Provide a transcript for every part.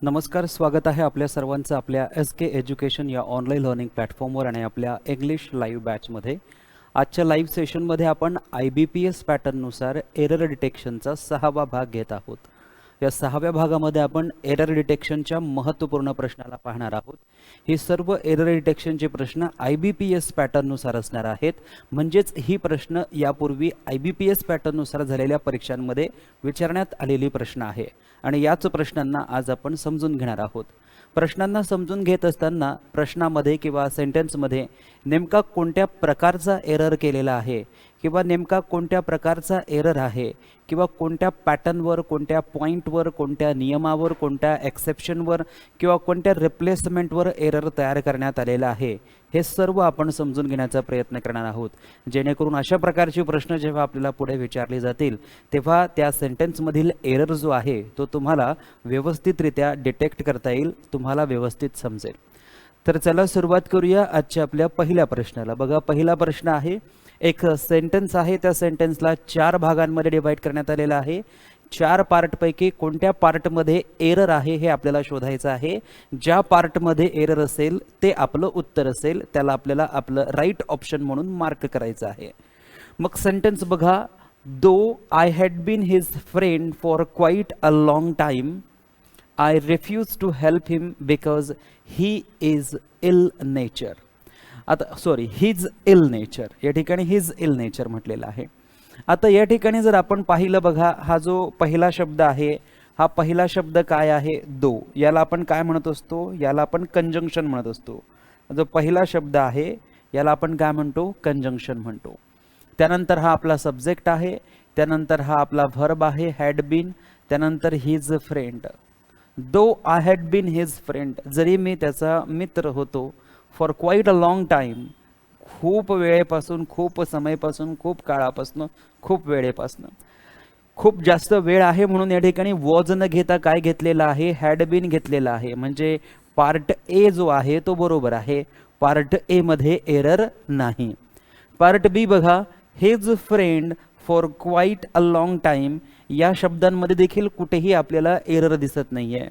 नमस्कार, स्वागत आहे आपल्या सर्वांचं आपल्या SK एज्युकेशन या ऑनलाईन लर्निंग प्लॅटफॉर्मवर आणि आपल्या इंग्लिश लाईव्ह बॅचमध्ये. आजच्या लाईव्ह सेशनमध्ये आपण IBPS पॅटर्ननुसार एरर डिटेक्शनचा 6वा भाग घेत आहोत. या 6व्या भागामध्ये आपण एरर डिटेक्शनच्या महत्त्वपूर्ण प्रश्नाला पाहणार आहोत. हे सर्व एरर डिटेक्शनचे प्रश्न IBPS पॅटर्ननुसार असणार आहेत. म्हणजेच ही प्रश्न यापूर्वी IBPS पॅटर्ननुसार झालेल्या परीक्षांमध्ये विचारण्यात आलेली प्रश्न आहे आणि याच प्रश्नांना आज आपण समजून घेणार आहोत. प्रश्नांना समजून घेत असताना प्रश्नामध्ये किंवा सेंटेन्समध्ये नेमका कोणत्या प्रकारचा एरर केलेला आहे किंवा नेमका कोणत्या प्रकारचा एरर आहे किंवा कोणत्या पॅटर्नवर, कोणत्या पॉईंटवर, कोणत्या नियमावर, कोणत्या एक्सेप्शनवर किंवा कोणत्या रिप्लेसमेंटवर एरर तयार करण्यात आलेला आहे, हे सर्व आपण समजून घेण्याचा प्रयत्न करणार आहोत. जेणेकरून अशा प्रकारचे प्रश्न जेव्हा आपल्याला पुढे विचारले जातील तेव्हा त्या सेंटेन्समधील एरर जो आहे तो तुम्हाला व्यवस्थितरित्या डिटेक्ट करता येईल, तुम्हाला व्यवस्थित समजेल. तर चला सुरुवात करूया आजच्या आपल्या पहिल्या प्रश्नाला. बघा, पहिला प्रश्न आहे, एक सेंटेन्स आहे, त्या सेंटेन्सला 4 भागांमध्ये डिवाइड करण्यात आलेला आहे. 4 पार्टपैकी कोणत्या पार्टमध्ये एरर आहे हे आपल्याला शोधायचं आहे. ज्या पार्टमध्ये एरर असेल ते आपलं उत्तर असेल, त्याला आपल्याला आपलं राईट ऑप्शन म्हणून मार्क करायचं आहे. मग सेंटेन्स बघा, though I had been his friend for quite a long time, I refuse to help him because he is ill nature. आता हिज इल नेचर, या ठिकाणी हिज इल नेचर म्हटलेलं आहे. आता या ठिकाणी जर आपण पाहिलं, बघा, हा जो पहिला शब्द आहे, हा पहिला शब्द काय आहे? दो. याला आपण काय म्हणत असतो? याला आपण कंजंक्शन म्हणत असतो. जो पहिला शब्द आहे याला आपण काय म्हणतो? कंजंक्शन म्हणतो. त्यानंतर हा आपला सब्जेक्ट आहे, त्यानंतर हा आपला व्हर्ब आहे हॅड बीन, त्यानंतर his friend. Though I had been his friend, जरी मी त्याचा मित्र होतो, for quite a long time, खूप वेळेपासून, खूप समयपासून, खूप काळापासून, खूप वेळेपासून, खूप जास्त वेळ आहे म्हणून या ठिकाणी वॉज न घेता काय घेतलेला आहे? हॅड बीन घेतलेला आहे. म्हणजे पार्ट ए जो आहे तो बरोबर आहे. पार्ट ए मध्ये एरर नाही. पार्ट बी बघा, his friend for quite a long time, या शब्दांमध्ये देखील कुठेही आपल्याला एरर दिसत नाहीये.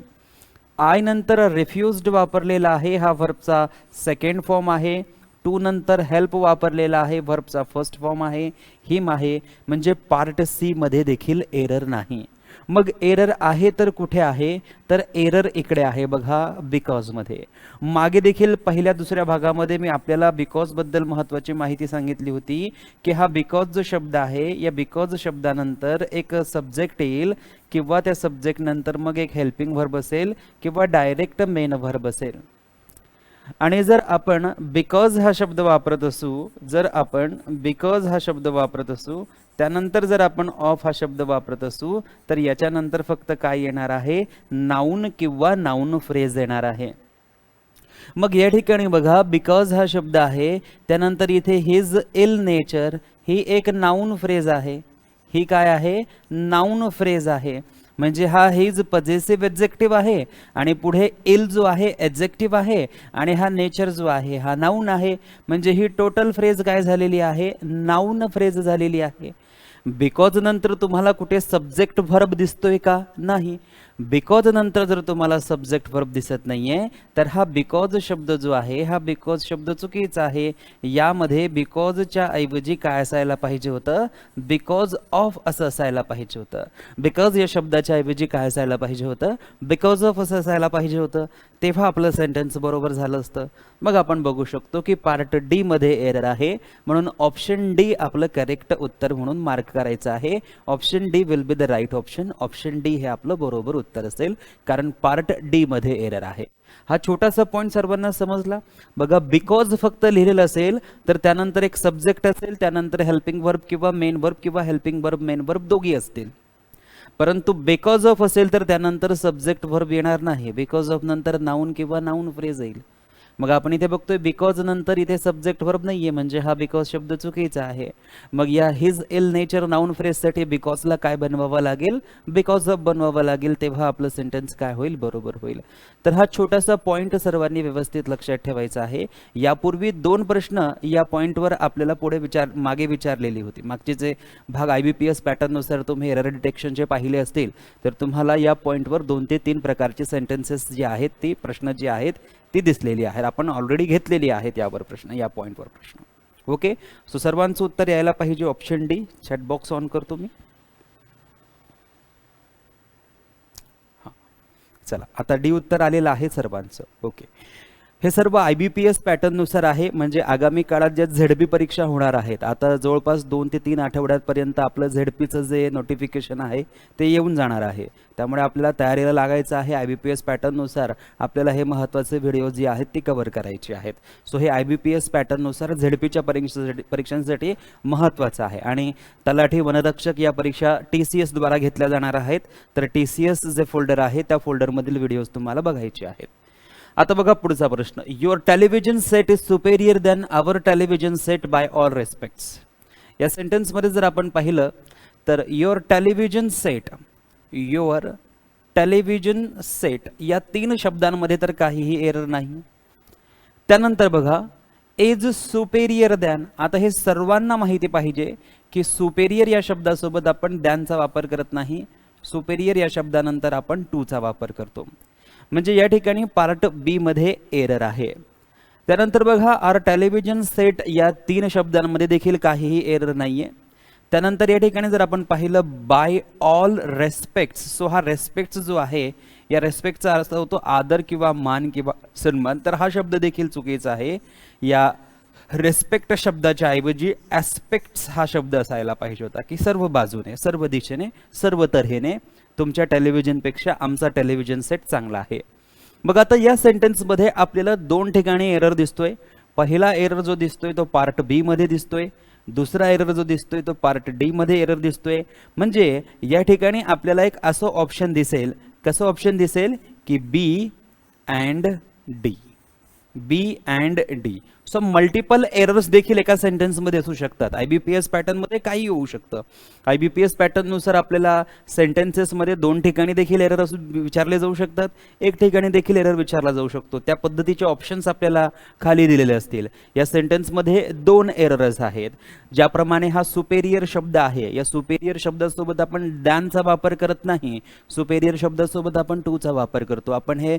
आय नंतर रिफ्युज्ड वापरलेला आहे, हा व्हर्बचा सेकंड फॉर्म आहे. टू नंतर हेल्प वापरलेला आहे, व्हर्बचा फर्स्ट फॉर्म आहे. हिम आहे, म्हणजे पार्ट सी मध्ये देखील एरर नाही. मग एरर आहे तर कुठे आहे? तर एरर इकडे आहे बघा, बिकॉज मध्ये. मागे देखील पहिल्या दुसऱ्या भागामध्ये मी आपल्याला बिकॉज बद्दल महत्त्वाची माहिती सांगितली होती की हा बिकॉज जो शब्द आहे, या बिकॉज शब्दानंतर एक सब्जेक्ट येईल किंवा त्या सब्जेक्ट नंतर मग एक हेल्पिंग व्हर्ब असेल किंवा डायरेक्ट मेन व्हर्ब असेल. आणि जर आपण बिकॉज हा शब्द वापरत असू, जर आपण बिकॉज हा शब्द वापरत असू, त्यानंतर जर आपण ऑफ हा शब्द वापरत असू, तर याच्यानंतर फक्त काय येणार आहे? नाऊन किंवा नाऊन फ्रेज येणार आहे. मग या ठिकाणी बघा, बिकॉज हा शब्द आहे, त्यानंतर इथे हिज इल नेचर ही एक नाऊन फ्रेज आहे. ही काय आहे? नाऊन फ्रेज आहे. म्हणजे हा हिज पजेसिव्ह एडजेक्टिव्ह आहे आणि पुढे इल जो आहे एडजेक्टिव्ह आहे आणि हा नेचर जो आहे हा नाऊन आहे. म्हणजे ही टोटल फ्रेज काय झालेली आहे? नाऊन फ्रेज झालेली आहे. बिकॉज नंतर तुम्हाला कुठे सब्जेक्ट व्हर्ब दिसतोय का? नाही. बिकॉज नंतर जर तुम्हाला सब्जेक्ट व्हर्ब दिसत नाहीये तर हा बिकॉज शब्द जो आहे, हा बिकॉज शब्द चुकीचा आहे. यामध्ये बिकॉजच्या ऐवजी काय असायला पाहिजे होतं? बिकॉज ऑफ असं असायला पाहिजे होतं. बिकॉज या शब्दाच्या ऐवजी काय असायला पाहिजे होतं? बिकॉज ऑफ असं असायला पाहिजे होतं. तेव्हा आपलं सेंटेन्स बरोबर झालं असतं. मग आपण बघू शकतो की पार्ट डी मध्ये एरर आहे, म्हणून ऑप्शन डी आपलं करेक्ट उत्तर म्हणून मार्क करायचं आहे. Option D will be the right option. Option D हे आपलं बरोबर उत्तर असेल, कारण पार्ट डी मध्ये एरर आहे. हा छोटासा पॉइंट सर्वांना समजला. बघा, बिकॉज फक्त लिहिलेलं असेल तर त्यानंतर एक सब्जेक्ट असेल, त्यानंतर हेल्पिंग वर्ब किंवा मेन वर्ब किंवा हेल्पिंग वर्ब मेन वर्ब दोघी असतील. परंतु बिकॉज ऑफ असेल तर त्यानंतर सब्जेक्ट व्हर्ब येणार नाही. बिकॉज ऑफ नंतर नाऊन किंवा नाऊन फ्रेज येईल. मग आपण इथे बघतोय बिकॉज नंतर इथे सब्जेक्ट वर्ब नाहीये, म्हणजे हा बिकॉज शब्द चुकीचा आहे. मग या हिज इल नेचर नाउन फ्रेजसाठी बिकॉजला काय बनवावं लागेल, बिकॉज ऑफ बनवावं लागेल, तेव्हा आपलं सेंटेन्स काय होईल, बरोबर होईल. तर हा छोटासा पॉईंट सर्वांनी व्यवस्थित लक्षात ठेवायचा आहे. यापूर्वी 2 प्रश्न या पॉईंटवर आपल्याला मागे विचारलेली होती. मागचे जे भाग IBPS पॅटर्ननुसार तुम्ही एरर डिटेक्शनचे पाहिले असतील तर तुम्हाला या पॉईंटवर 2 ते 3 प्रकारचे सेंटेन्सेस जे आहेत, ती प्रश्न जे आहेत ती दिसलेली आहेत. आपण ऑलरेडी घेतलेली आहेत यावर प्रश्न, या पॉईंटवर प्रश्न. ओके, सो सर्वांचं उत्तर यायला पाहिजे option D. Chat box on करतो मी. हां, चला आता डी उत्तर आलेलं आहे सर्वांचं. ओके, हे सर्व IBPS पॅटर्ननुसार आहे, म्हणजे आगामी काळात ज्या ZB परीक्षा होणार आहेत, आता जवळपास 2 ते 3 आठवड्यापर्यंत आपलं ZPचं जे नोटिफिकेशन आहे ते येऊन जाणार आहे. त्यामुळे आपल्याला तयारीला लागायचं आहे. IBPS पॅटर्ननुसार आपल्याला हे महत्त्वाचे व्हिडिओ जे आहेत ते कव्हर करायचे आहेत. सो हे IBPS पॅटर्ननुसार ZPच्या परीक्षांसाठी महत्त्वाचं आहे. आणि तलाठी वनरक्षक या परीक्षा TCS द्वारा घेतल्या जाणार आहेत. तर TCS जे फोल्डर आहे त्या फोल्डरमधील व्हिडिओज तुम्हाला बघायचे आहेत. आता बघा पुढचा प्रश्न, your television set is superior than our television set by all respects. या सेंटेन्समध्ये जर आपण पाहिलं तर युअर टेलिव्हिजन सेट या 3 शब्दांमध्ये तर काहीही एरर नाही. त्यानंतर बघा इज सुपेरियर दॅन. आता हे सर्वांना माहिती पाहिजे की सुपेरियर या शब्दासोबत आपण दॅनचा वापर करत नाही. सुपेरियर या शब्दानंतर आपण टूचा वापर करतो, म्हणजे या ठिकाणी पार्ट बी मध्ये एरर आहे. त्यानंतर बघा आर टेलिव्हिजन सेट या 3 शब्दांमध्ये देखील काहीही एरर नाहीये. त्यानंतर या ठिकाणी जर आपण पाहिलं बाय ऑल रेस्पेक्ट्स, सो हा रेस्पेक्ट्स जो आहे या रेस्पेक्टचा अर्थ होतो आदर किंवा मान किंवा सन्मान, तर हा शब्द देखील चुकीचा आहे. या रेस्पेक्ट शब्दाच्या ऐवजी ॲस्पेक्ट्स हा शब्द असायला पाहिजे होता, की सर्व बाजूने, सर्व दिशेने, सर्व तऱ्हेने तुमच्या टेलिव्हिजनपेक्षा आमचा टेलिव्हिजन सेट चांगला आहे. मग आता या सेंटेन्समध्ये आपल्याला 2 ठिकाणी एरर दिसतोय. पहिला एरर जो दिसतोय तो पार्ट बी मध्ये दिसतोय, दुसरा एरर जो दिसतोय तो पार्ट डी मध्ये एरर दिसतोय. म्हणजे या ठिकाणी आपल्याला एक असं ऑप्शन दिसेल, कसं ऑप्शन दिसेल की B and D. So multiple errors देखील एका सेंटेन्समध्ये असू शकतात. IBPS पॅटर्नमध्ये काही होऊ शकतं. IBPS पॅटर्ननुसार आपल्याला सेंटेन्सेसमध्ये 2 ठिकाणी देखील एरर विचारले जाऊ शकतात, 1 ठिकाणी देखील एरर विचारला जाऊ शकतो. त्या पद्धतीचे ऑप्शन्स आपल्याला खाली दिलेले असतील. या सेंटेन्समध्ये 2 एरर्स आहेत. ज्याप्रमाणे हा सुपेरियर शब्द आहे, या सुपेरियर शब्दासोबत आपण दॅनचा वापर करत नाही, सुपेरियर शब्दासोबत आपण टूचा वापर करतो. आपण हे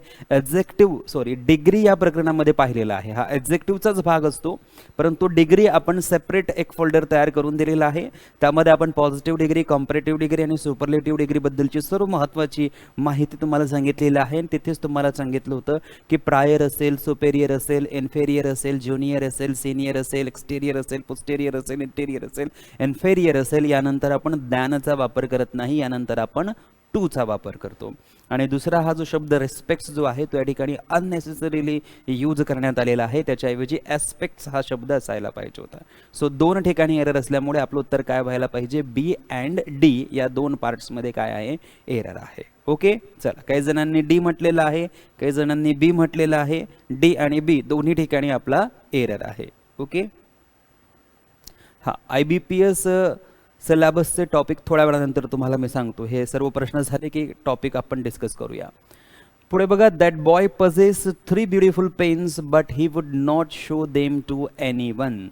डिग्री या प्रकरणामध्ये पाहिलेलं आहे. हा ॲडजेक्टिव्हचाच भाग असतो, परंतु डिग्री आपण सेपरेट एक फोल्डर तयार करून दिलेला आहे. त्यामध्ये आपण पॉझिटिव्ह डिग्री, कॉम्पॅरेटिव्ह डिग्री आणि सुपरलेटिव्ह डिग्री बद्दलची सर्व महत्त्वाची माहिती तुम्हाला सांगितलेली आहे. तिथेच तुम्हाला सांगितलं होतं की प्रायर असेल, सुपेरियर असेल, इन्फेरियर असेल, ज्युनियर असेल, सिनियर असेल, एक्सटेरियर असेल, पोस्टेरियर असेल, इंटेरियर असेल, इन्फेरियर असेल, यानंतर आपण दॅनचा वापर करत नाही, यानंतर आपण टूचा वापर करतो. आणि दुसरा हा जो शब्द रेस्पेक्ट्स जो आहे तो या ठिकाणी अननेसेसरीली यूज करण्यात आलेला आहे. त्याच्याऐवजी ॲस्पेक्ट्स हा शब्द असायला पाहिजे होता. सो 2 ठिकाणी एरर असल्यामुळे आपलं उत्तर काय व्हायला पाहिजे, बी अँड डी या 2 पार्ट्समध्ये काय आहे, एरर आहे. ओके, चला, काही जणांनी डी म्हटलेलं आहे, काही जणांनी बी म्हटलेलं आहे. डी आणि बी दोन्ही ठिकाणी आपला एरर आहे. ओके, हा IBPS सिलेबसचे टॉपिक थोड्या वेळानंतर तुम्हाला मी सांगतो. हे सर्व प्रश्न झाले की टॉपिक आपण डिस्कस करूया. पुढे बघा, that boy possess 3 beautiful pens but he would not show them to anyone.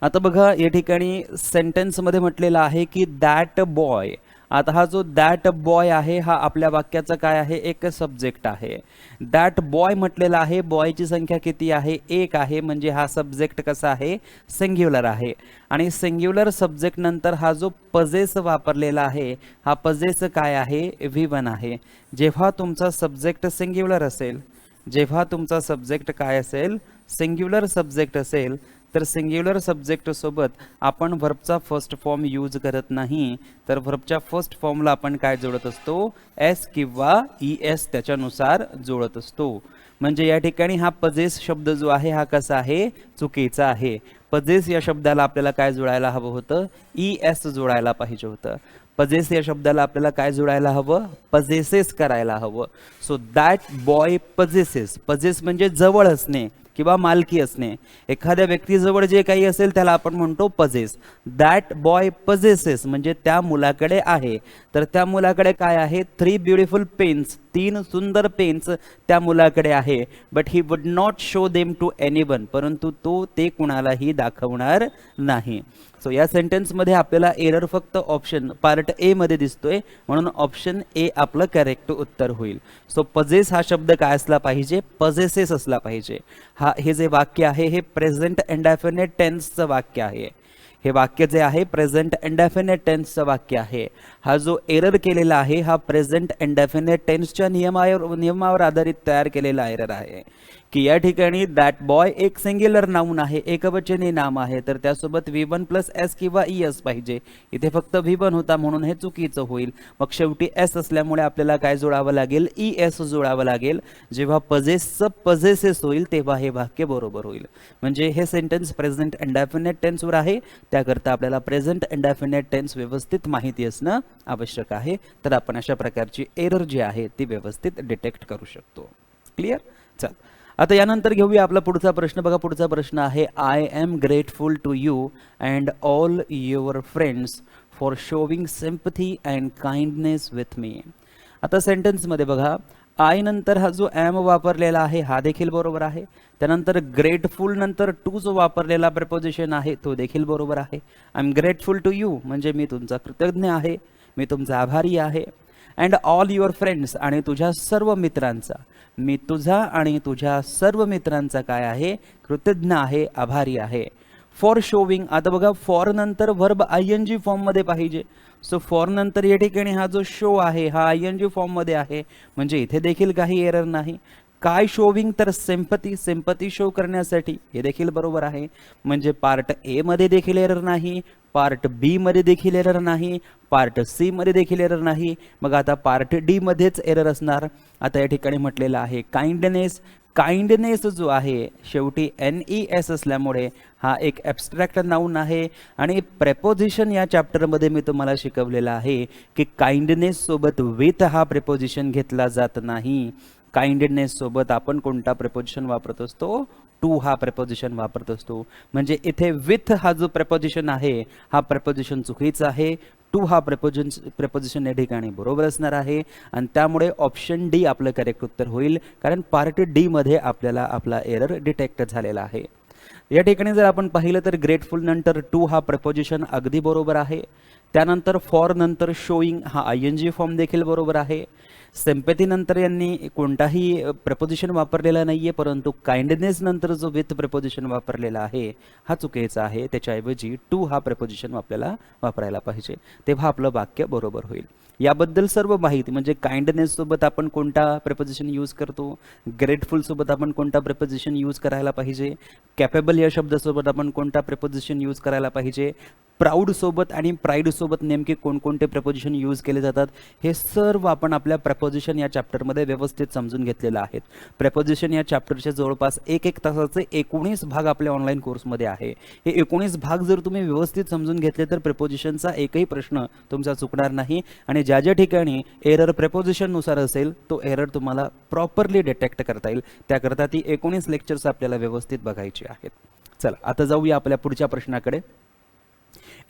आता बघा या ठिकाणी सेंटेन्समध्ये म्हटलेलं आहे की दॅट बॉय. आता हा जो दॅट बॉय आहे हा आपल्या वाक्याचा काय आहे, एक सब्जेक्ट आहे. दॅट बॉय म्हटलेला आहे, बॉयची संख्या किती आहे, 1 आहे, म्हणजे हा सब्जेक्ट कसा आहे, सिंग्युलर आहे. आणि सिंग्युलर सब्जेक्ट नंतर हा जो पजेस वापरलेला आहे हा पजेस काय आहे, V1 आहे. जेव्हा तुमचा सब्जेक्ट सिंग्युलर असेल, जेव्हा तुमचा सब्जेक्ट काय असेल, सिंग्युलर सब्जेक्ट असेल, तर सिंग्युलर सब्जेक्ट सोबत आपण व्हर्बचा फर्स्ट फॉर्म यूज करत नाही, तर व्हर्बच्या फर्स्ट फॉर्मला आपण काय जोडत असतो, एस किंवा ES त्याच्यानुसार जोडत असतो. म्हणजे या ठिकाणी हा पजेस शब्द जो आहे हा कसा आहे, चुकीचा आहे. पजेस या शब्दाला आपल्याला काय जोडायला हवं होतं, ES जोडायला पाहिजे होतं. पजेस या शब्दाला आपल्याला काय जोडायला हवं, पजेसेस करायला हवं. So that boy possesses. Possess म्हणजे जवळ असणे किंवा मालकी असणे. एखाद्या व्यक्तीजवळ जे काही असेल त्याला आपण म्हणतो पजेस. दॅट बॉय पजेसेस म्हणजे त्या मुलाकडे आहे. तर त्या मुलाकडे काय आहे? 3 ब्युटिफुल पेन्स, 3 सुंदर पेन्स त्या मुलाकडे आहे. But he would not show them to anyone, परंतु तो ते कुणालाही दाखवणार नाही. सो या सेंटेन्समध्ये आपल्याला एरर फक्त ऑप्शन पार्ट ए मध्ये दिसतोय, म्हणून ऑप्शन ए आपलं करेक्ट उत्तर होईल. सो पजेस हा शब्द काय असला पाहिजे? पजेसेस असला पाहिजे. हे जे वाक्य आहे हे प्रेझेंट इंडेफिनिट टेन्सचं वाक्य आहे. हे वाक्य जे आहे प्रेझेंट इंडेफिनिट टेन्सचं वाक्य आहे. हा जो एरर केलेला आहे हा प्रेझेंट इंडेफिनिट टेन्सच्या नियमावर आधारित तयार केलेला एरर आहे की या ठिकाणी दॅट बॉय एक सिंग्युलर नाऊन आहे, एकवचनी नाम आहे, तर त्यासोबत V1 प्लस एस किंवा ES पाहिजे. इथे फक्त V1 होता म्हणून हे चुकीचं होईल. मग शेवटी एस असल्यामुळे आपल्याला काय जोडावं लागेल? ES जोडावं लागेल. जेव्हा पजेसचं पजेसेस होईल तेव्हा हे वाक्य बरोबर होईल. म्हणजे हे सेंटेन्स प्रेझेंट इंडेफिनिट टेन्सवर आहे, त्याकरता आपल्याला प्रेझेंट इंडेफिनिट टेन्स व्यवस्थित माहिती असणं आवश्यक आहे. तर आपण अशा प्रकारची एरर जी आहे ती व्यवस्थित डिटेक्ट करू शकतो. क्लिअर? चल आता यानंतर घेऊया आपला पुढचा प्रश्न. बघा पुढचा प्रश्न आहे I am grateful to you and all your friends for showing sympathy and kindness with me. आता सेंटेन्समध्ये बघा आय नंतर हा जो एम वापरलेला आहे हा देखील बरोबर आहे. त्यानंतर ग्रेटफुल नंतर टू जो वापरलेला प्रपोजिशन आहे तो देखील बरोबर आहे. I am grateful to you म्हणजे मी तुमचा कृतज्ञ आहे, मी तुमचा आभारी आहे. अँड ऑल युअर फ्रेंड्स आणि तुझ्या सर्व मित्रांचा, मी तुझा आणि तुझ्या सर्व मित्रांचा काय आहे? कृतज्ञ आहे, आभारी आहे. फॉर शोविंग, आता बघा फॉर नंतर वर्ब ING फॉर्म मध्ये पाहिजे. सो फॉर नंतर या ठिकाणी हा जो शो आहे हा ING फॉर्म मध्ये आहे, म्हणजे इथे देखील काही एरर नाही. काय शोविंग? तर सिंपथी शो करण्यासाठी, हे देखील बरोबर आहे. म्हणजे पार्ट ए मध्ये देखील एरर नाही, पार्ट बी मध्ये देखील एरर नाही, पार्ट सी मध्ये देखील एरर नाही. मग आता पार्ट डी मध्येच एरर असणार. आता या ठिकाणी म्हटलेलं आहे काइंडनेस. काइंडनेस जो आहे शेवटी NES असल्यामुळे हा एक ॲब्स्ट्रॅक्ट नाऊन आहे. आणि प्रेपोजिशन या चॅप्टरमध्ये मी तुम्हाला शिकवलेलं आहे की काइंडनेस सोबत विथ हा प्रेपोजिशन घेतला जात नाही. काइंडनेस सोबत आपण कोणता प्रेपोजिशन वापरत असतो? टू हा प्रेपोजिशन वापरत असतो. म्हणजे इथे विथ हा जो प्रेपोजिशन आहे हा प्रेपोजिशन चुकीचा आहे. टू हा प्रेपोजिशन या ठिकाणी बरोबर असणार आहे आणि त्यामुळे ऑप्शन डी आपलं करेक्ट उत्तर होईल, कारण पार्ट डी मध्ये आपल्याला आपला एरर डिटेक्ट झालेला आहे. या ठिकाणी जर आपण पाहिलं तर ग्रेटफुल नंतर टू हा प्रेपोजिशन अगदी बरोबर आहे. त्यानंतर फॉर नंतर शोईंग हा ING फॉर्म देखील बरोबर आहे. सिम्पॅथी नंतर यांनी कोणताही प्रपोजिशन वापरलेला नाहीये, परंतु काइंडनेस नंतर जो विथ प्रपोजिशन वापरलेला आहे हा चुकीचा आहे. त्याच्याऐवजी टू हा प्रपोजिशन आपल्याला वापरायला पाहिजे, तेव्हा आपलं वाक्य बरोबर होईल. याबद्दल सर्व माहिती म्हणजे काइंडनेस सोबत आपण कोणता प्रपोजिशन यूज करतो, ग्रेटफुल सोबत आपण कोणता प्रपोजिशन यूज करायला पाहिजे, कॅपेबल या शब्दासोबत आपण कोणता प्रपोजिशन यूज करायला पाहिजे, प्राऊड सोबत आणि प्राईड सोबत नेमके कोणकोणते प्रपोजिशन यूज केले जातात, हे सर्व आपण आपल्या प्रपोजिशन या चॅप्टरमध्ये व्यवस्थित समजून घेतलेलं आहे. प्रपोजिशन या चॅप्टरचे जवळपास एक तासाचे 19 भाग आपल्या ऑनलाईन कोर्समध्ये आहे. हे 19 भाग जर तुम्ही व्यवस्थित समजून घेतले तर प्रपोजिशनचा एकही प्रश्न तुमचा चुकणार नाही आणि ज्या ज्या ठिकाणी एरर प्रपोजिशननुसार असेल तो एरर तुम्हाला प्रॉपरली डिटेक्ट करता येईल. त्याकरता ती 19 लेक्चर्स आपल्याला व्यवस्थित बघायची आहेत. चला आता जाऊया आपल्या पुढच्या प्रश्नाकडे.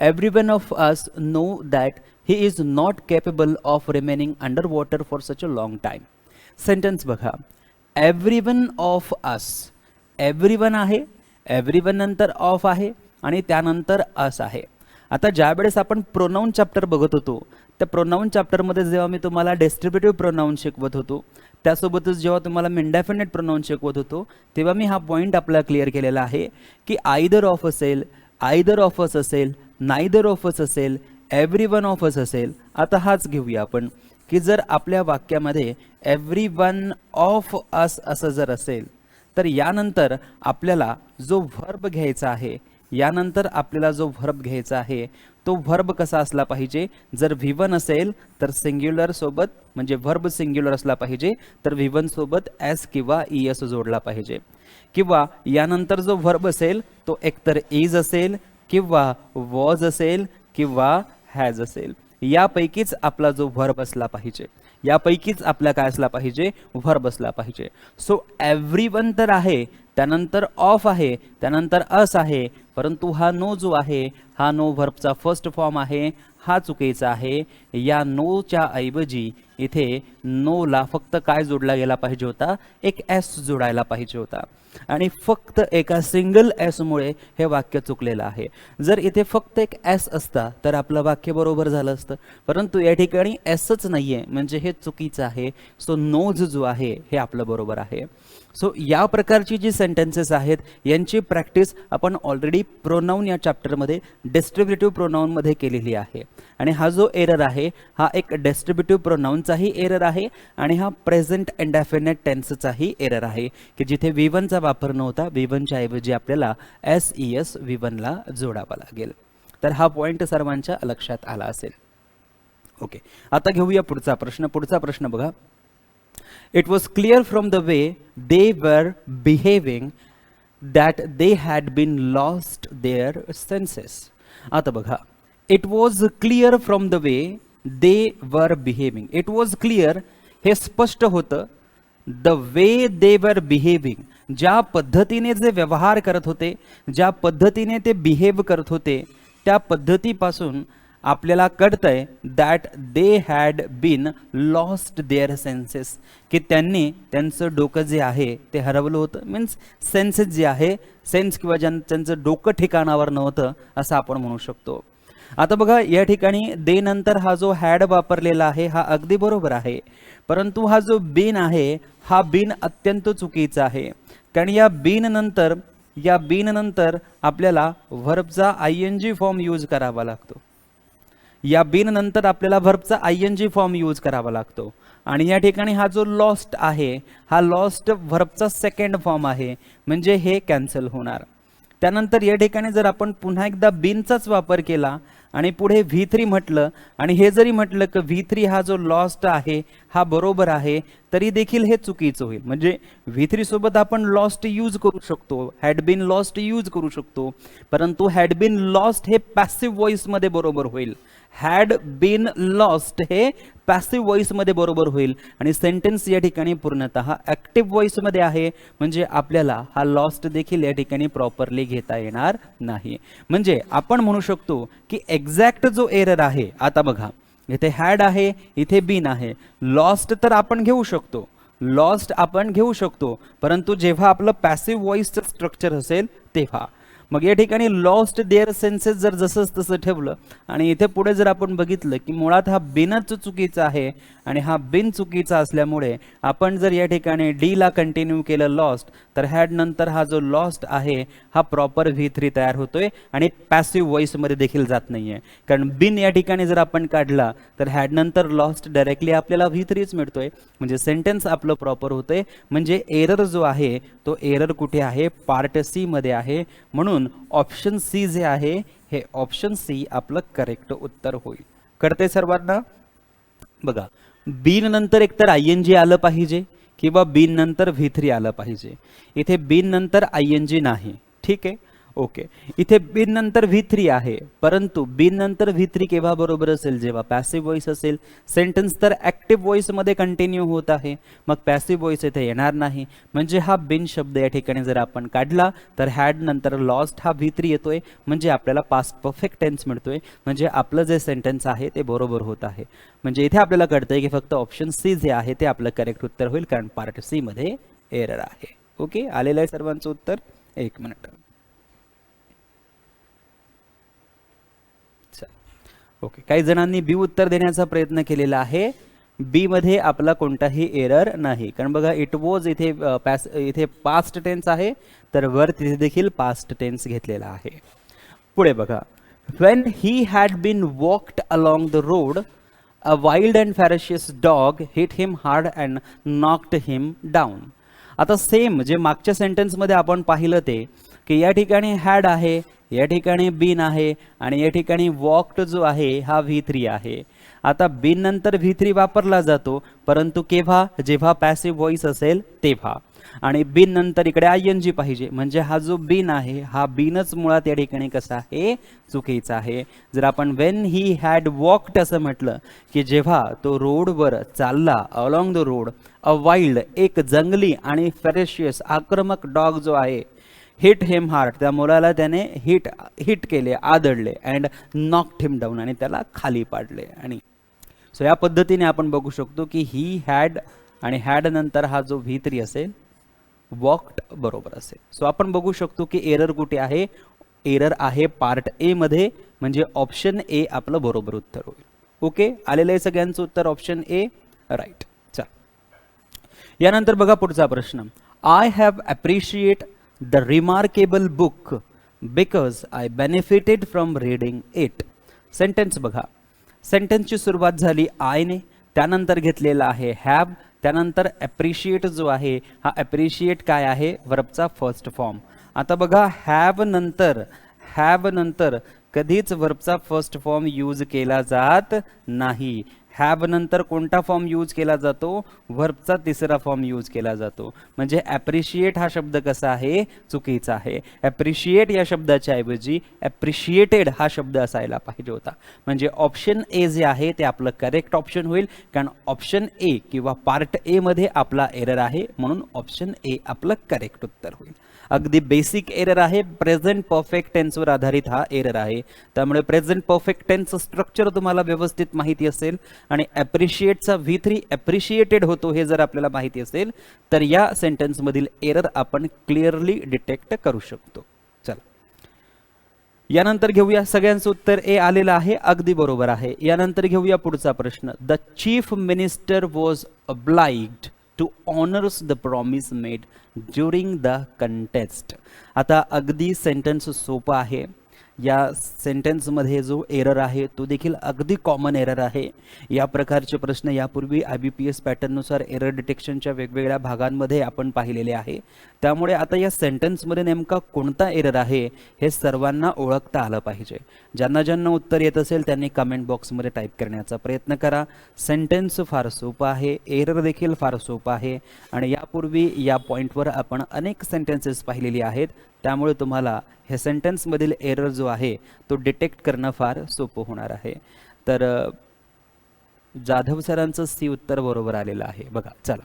Everyone of us know that he is not capable of remaining underwater for such a long time. Sentence बघा. Everyone of us. Everyone आहे, everyone नंतर of आहे आणि त्यानंतर us आहे. आता ज्या वेळेस आपण प्रोनाउन चॅप्टर बघत होतो त्या प्रोनाउन चॅप्टरमध्ये जेव्हा मी तुम्हाला डिस्ट्रीब्युटिव्ह प्रोनाउन शिकवत होतो त्यासोबतच जेव्हा तुम्हाला इंडेफिनिट प्रोनाउन शिकवत होतो तेव्हा मी हा पॉईंट आपला क्लिअर केलेला आहे की आयदर ऑफ असेल, आयदर ऑफ अस असेल, नायदर ऑफ अस असेल, एव्हरीवन ऑफ अस असेल. आता हाच घेऊया आपण की जर आपल्या वाक्यामध्ये एव्हरीवन ऑफ अस असं जर असेल तर यानंतर आपल्याला जो व्हर्ब घ्यायचा आहे, यानंतर आपल्याला जो व्हर्ब घ्यायचा आहे तो व्हर्ब कसा असला पाहिजे. जर V1 असेल तर सिंग्युलर सोबत म्हणजे व्हर्ब सिंग्युलर असला पाहिजे, तर V1 सोबत एस किंवा ES जोडला पाहिजे. किंवा यानंतर जो व्हर्ब असेल तो एकतर इज असेल किंवा वॉज असेल किंवा हॅज असेल, यापैकीच आपला जो व्हर्ब असला पाहिजे. यापैकीच आपला काय असला पाहिजे, व्हर्ब असला पाहिजे. सो एव्हरीवन तर आहे, त्यानंतर ऑफ आहे, त्यानंतर अस आहे, परंतु हा नो जो आहे हा नो व्हर्बचा फर्स्ट फॉर्म आहे, हा चुकीचा आहे. या नोच्या ऐवजी इथे नोला फक्त काय जोडला गेला पाहिजे होता, एक एस जोडायला पाहिजे होता आणि फक्त एका सिंगल एस मुळे हे वाक्य चुकलेलं आहे. जर इथे फक्त एक एस असता तर आपलं वाक्य बरोबर झालं असतं, परंतु या ठिकाणी एसच नाहीये म्हणजे हे चुकीचं आहे. सो नोज जो आहे हे आपलं बरोबर आहे. सो या प्रकारची जी सेंटेन्सेस आहेत यांची प्रॅक्टिस आपण ऑलरेडी प्रोनाऊन या चॅप्टरमध्ये डिस्ट्रीब्युटिव्ह प्रोनाऊनमध्ये केलेली आहे आणि हा जो एरर आहे हा एक डिस्ट्रीब्युटिव्ह प्रोनाऊनचाही एरर आहे आणि हा प्रेझेंट इंडेफिनिट टेन्सचाही एरर आहे की जिथे V1चा वापर नव्हता, V1च्या ऐवजी आपल्याला SES V1ला जोडावा लागेल. तर हा पॉइंट सर्वांच्या लक्षात आला असेल. ओके, आता घेऊया पुढचा प्रश्न. पुढचा प्रश्न बघा. It was clear from the way they were behaving that they had been lost their senses. आता बघा, it was clear from the way they were behaving. It was clear हे स्पष्ट होतं. The way they were behaving, ज्या पद्धतीने जे व्यवहार करत होते, ज्या पद्धतीने ते बिहेव करत होते, त्या पद्धतीपासून आपल्याला कळतंय that they had been lost their senses, की त्यांनी त्यांचं डोकं जे आहे ते हरवलं होतं. मीन्स सेन्सेस जे आहे, सेन्स किंवा त्यांचं डोकं ठिकाणावर नव्हतं असं आपण म्हणू शकतो. आता बघा, या ठिकाणी दे नंतर हा जो हॅड वापरलेला आहे हा अगदी बरोबर आहे, परंतु हा जो बीन आहे हा बीन अत्यंत चुकीचा आहे. कारण या बीन नंतर आपल्याला व्हर्बचा ING फॉर्म यूज करावा लागतो. या बीन नंतर आपल्याला व्हर्बचा ING फॉर्म यूज करावा लागतो आणि या ठिकाणी हा जो लॉस्ट आहे हा लॉस्ट व्हर्बचा सेकंड फॉर्म आहे म्हणजे हे कॅन्सल होणार. त्यानंतर या ठिकाणी जर आपण पुन्हा एकदा बीनचाच वापर केला आणि पुढे V3 म्हटलं आणि हे जरी म्हटलं की V3 हा जो लॉस्ट आहे हा बरोबर आहे, तरी देखील हे चुकीचं होईल. म्हणजे V3 सोबत आपण लॉस्ट यूज करू शकतो, हॅड बीन लॉस्ट यूज करू शकतो, परंतु हॅड बीन लॉस्ट हे पॅसिव्ह व्हॉइस मध्ये बरोबर होईल. हॅड बीन लॉस्ट हे पॅसिव्ह व्हॉइस मध्ये बरोबर होईल आणि सेंटेन्स या ठिकाणी पूर्णतः ऍक्टिव्ह व्हॉइस मध्ये आहे म्हणजे आपल्याला हा लॉस्ट देखील या ठिकाणी प्रॉपरली घेता येणार नाही. म्हणजे आपण म्हणू शकतो की एक्झॅक्ट जो एरर आहे, आता बघा इथे हॅड आहे, इथे बीन आहे, लॉस्ट तर आपण घेऊ शकतो, परंतु जेव्हा आपलं पॅसिव्ह व्हॉइसचं स्ट्रक्चर असेल तेव्हा मग या ठिकाणी लॉस्ट देअर सेन्सेस जर जसंच तसं ठेवलं आणि इथे पुढे जर आपण बघितलं की मुळात हा बिनच चुकीचा आहे आणि हा बिन चुकीचा असल्यामुळे आपण जर या ठिकाणी डी ला कंटिन्यू केलं लॉस्ट, तर हॅड नंतर हा जो लॉस्ट आहे हा प्रॉपर V3 तयार होतोय आणि पॅसिव्ह व्हॉइस मध्ये देखील जात नाहीये. कारण बिन या ठिकाणी जर आपण काढला तर हॅड नंतर लॉस्ट डायरेक्टली आपल्याला V3च मिळतोय म्हणजे सेंटेन्स आपलं प्रॉपर होतंय. म्हणजे एरर जो आहे तो एरर कुठे आहे, पार्ट C मध्ये आहे. म्हणून ऑप्शन सी जे आहे हे ऑप्शन सी आपलं करेक्ट उत्तर होईल. कळते सर्वांना? बघा, बीन नंतर एकतर ING आलं पाहिजे किंवा बीन नंतर V3 आलं पाहिजे. इथे बीन नंतर ING नाही, ठीक आहे, ओके. इथे बीन नंतर V3 आहे, परंतु बीन नंतर V3 केव्हा बरोबर असेल, जेव्हा पॅसिव्ह व्हॉइस असेल. सेंटेन्स तर ऍक्टिव्ह व्हॉइस मध्ये कंटिन्यू होत आहे, मग पॅसिव्ह व्हॉइस इथे येणार नाही. म्हणजे हा बिन शब्द या ठिकाणी जर आपण काढला तर हॅड नंतर लॉस्ट हा V3 येतोय म्हणजे आपल्याला पास्ट परफेक्ट टेन्स मिळतोय. म्हणजे आपलं जे सेंटेन्स आहे ते बरोबर होत आहे. म्हणजे इथे आपल्याला कळतंय की फक्त ऑप्शन सी जे आहे ते आपलं करेक्ट उत्तर होईल कारण पार्ट C मध्ये एरर आहे. ओके, आलेलं आहे सर्वांचं उत्तर? एक मिनिट. ओके, काही जणांनी बी उत्तर देण्याचा प्रयत्न केलेला आहे. बी मध्ये आपला कोणताही एरर नाही कारण बघा इट वॉज इथे पास्ट टेन्स आहे तर वर तिथे देखील पास्ट टेन्स घेतलेला आहे. पुढे बघा, when he had been walked along the road a wild and ferocious dog hit him hard and knocked him down. आता सेम जे मागच्या सेंटेन्स मध्ये आपण पाहिलं ते की या ठिकाणी हॅड आहे, या ठिकाणी बीन आहे आणि या ठिकाणी वॉक्ड जो आहे हा V3 आहे. आता बीन नंतर V3 वापरला जातो, परंतु केव्हा? जेव्हा पॅसिव्ह व्हॉइस असेल तेव्हा. आणि बीन नंतर इकडे ING पाहिजे, म्हणजे हा जो बीन आहे हा बीनच मुळात या ठिकाणी कसा आहे? चुकीचा आहे. जर आपण वेन ही हॅड वॉक्ड असं म्हटलं की जेव्हा तो रोडवर चालला, along the road, a wild, एक जंगली आणि फेरेशियस आक्रमक डॉग जो आहे, हिट हिम हार्ट, त्या मुलाला त्याने हिट केले, आदळले, अँड नॉक्ड हिम डाऊन, आणि त्याला खाली पाडले. आणि सो या पद्धतीने आपण बघू शकतो की ही हॅड आणि हॅड नंतर हा जो V3 असेल वॉक्ड बरोबर असेल. सो आपण बघू शकतो की एरर कुठे आहे? एरर आहे पार्ट ए मध्ये, म्हणजे ऑप्शन ए आपलं बरोबर उत्तर होईल. ओके, आलेलं आहे सगळ्यांचं उत्तर ऑप्शन ए, राईट. चल, यानंतर बघा पुढचा प्रश्न. I have appreciate the remarkable book because I benefited from reading it. Sentence बघा, सेंटेन्सची सुरुवात झाली आयने, त्यानंतर घेतलेला आहे हॅव, त्यानंतर अप्रिशिएट जो आहे हा अप्रिशिएट काय आहे? वर्बचा फर्स्ट फॉर्म. आता बघा हॅव नंतर कधीच वर्बचा फर्स्ट फॉर्म यूज केला जात नाही. हॅव नंतर कोणता फॉर्म यूज केला जातो? वर्बचा तिसरा फॉर्म यूज केला जातो. म्हणजे अप्रिशिएट हा शब्द कसा आहे? चुकीचा आहे. अप्रिशिएट या शब्दाच्या ऐवजी अप्रिशिएटेड हा शब्द असायला पाहिजे होता. म्हणजे ऑप्शन ए जे आहे ते आपलं करेक्ट ऑप्शन होईल, कारण ऑप्शन ए किंवा पार्ट ए मध्ये आपला एरर आहे, म्हणून ऑप्शन ए आपलं करेक्ट उत्तर होईल. अगदी बेसिक एरर आहे, प्रेझेंट परफेक्ट टेन्सवर आधारित हा एरर आहे. त्यामुळे प्रेझेंट परफेक्ट टेन्स स्ट्रक्चर तुम्हाला व्यवस्थित माहिती असेल आणि अप्रिशिएटचा V3 अप्रिशिएटेड होतो हे जर आपल्याला माहिती असेल तर या सेंटेन्स मधील एरर आपण क्लिअरली डिटेक्ट करू शकतो. चला, यानंतर घेऊया, सगळ्यांचं उत्तर ए आलेलं आहे, अगदी बरोबर आहे. यानंतर घेऊया पुढचा प्रश्न. The chief minister was obliged to honors the promise made during the contest. आता अगदी सेंटेन्स सोपा आहे. या सेंटेन्समध्ये जो एरर आहे तो देखील अगदी कॉमन एरर आहे. या प्रकारचे प्रश्न यापूर्वी IBPS पॅटर्ननुसार एरर डिटेक्शनच्या वेगवेगळ्या भागांमध्ये आपण पाहिलेले आहे. त्यामुळे आता या सेंटेन्समध्ये नेमका कोणता एरर आहे हे सर्वांना ओळखता आलं पाहिजे. ज्यांना उत्तर येत असेल त्यांनी कमेंट बॉक्समध्ये टाईप करण्याचा प्रयत्न करा. सेंटेन्स फार सोपा आहे, एरर देखील फार सोपा आहे, आणि यापूर्वी या पॉईंटवर आपण अनेक सेंटेन्सेस पाहिलेली आहेत. त्यामुळे तुम्हाला हे सेंटेन्समधील एरर जो आहे तो डिटेक्ट करणं फार सोपं होणार आहे. तर जाधव सरांचं सी उत्तर बरोबर आलेलं आहे. बघा, चला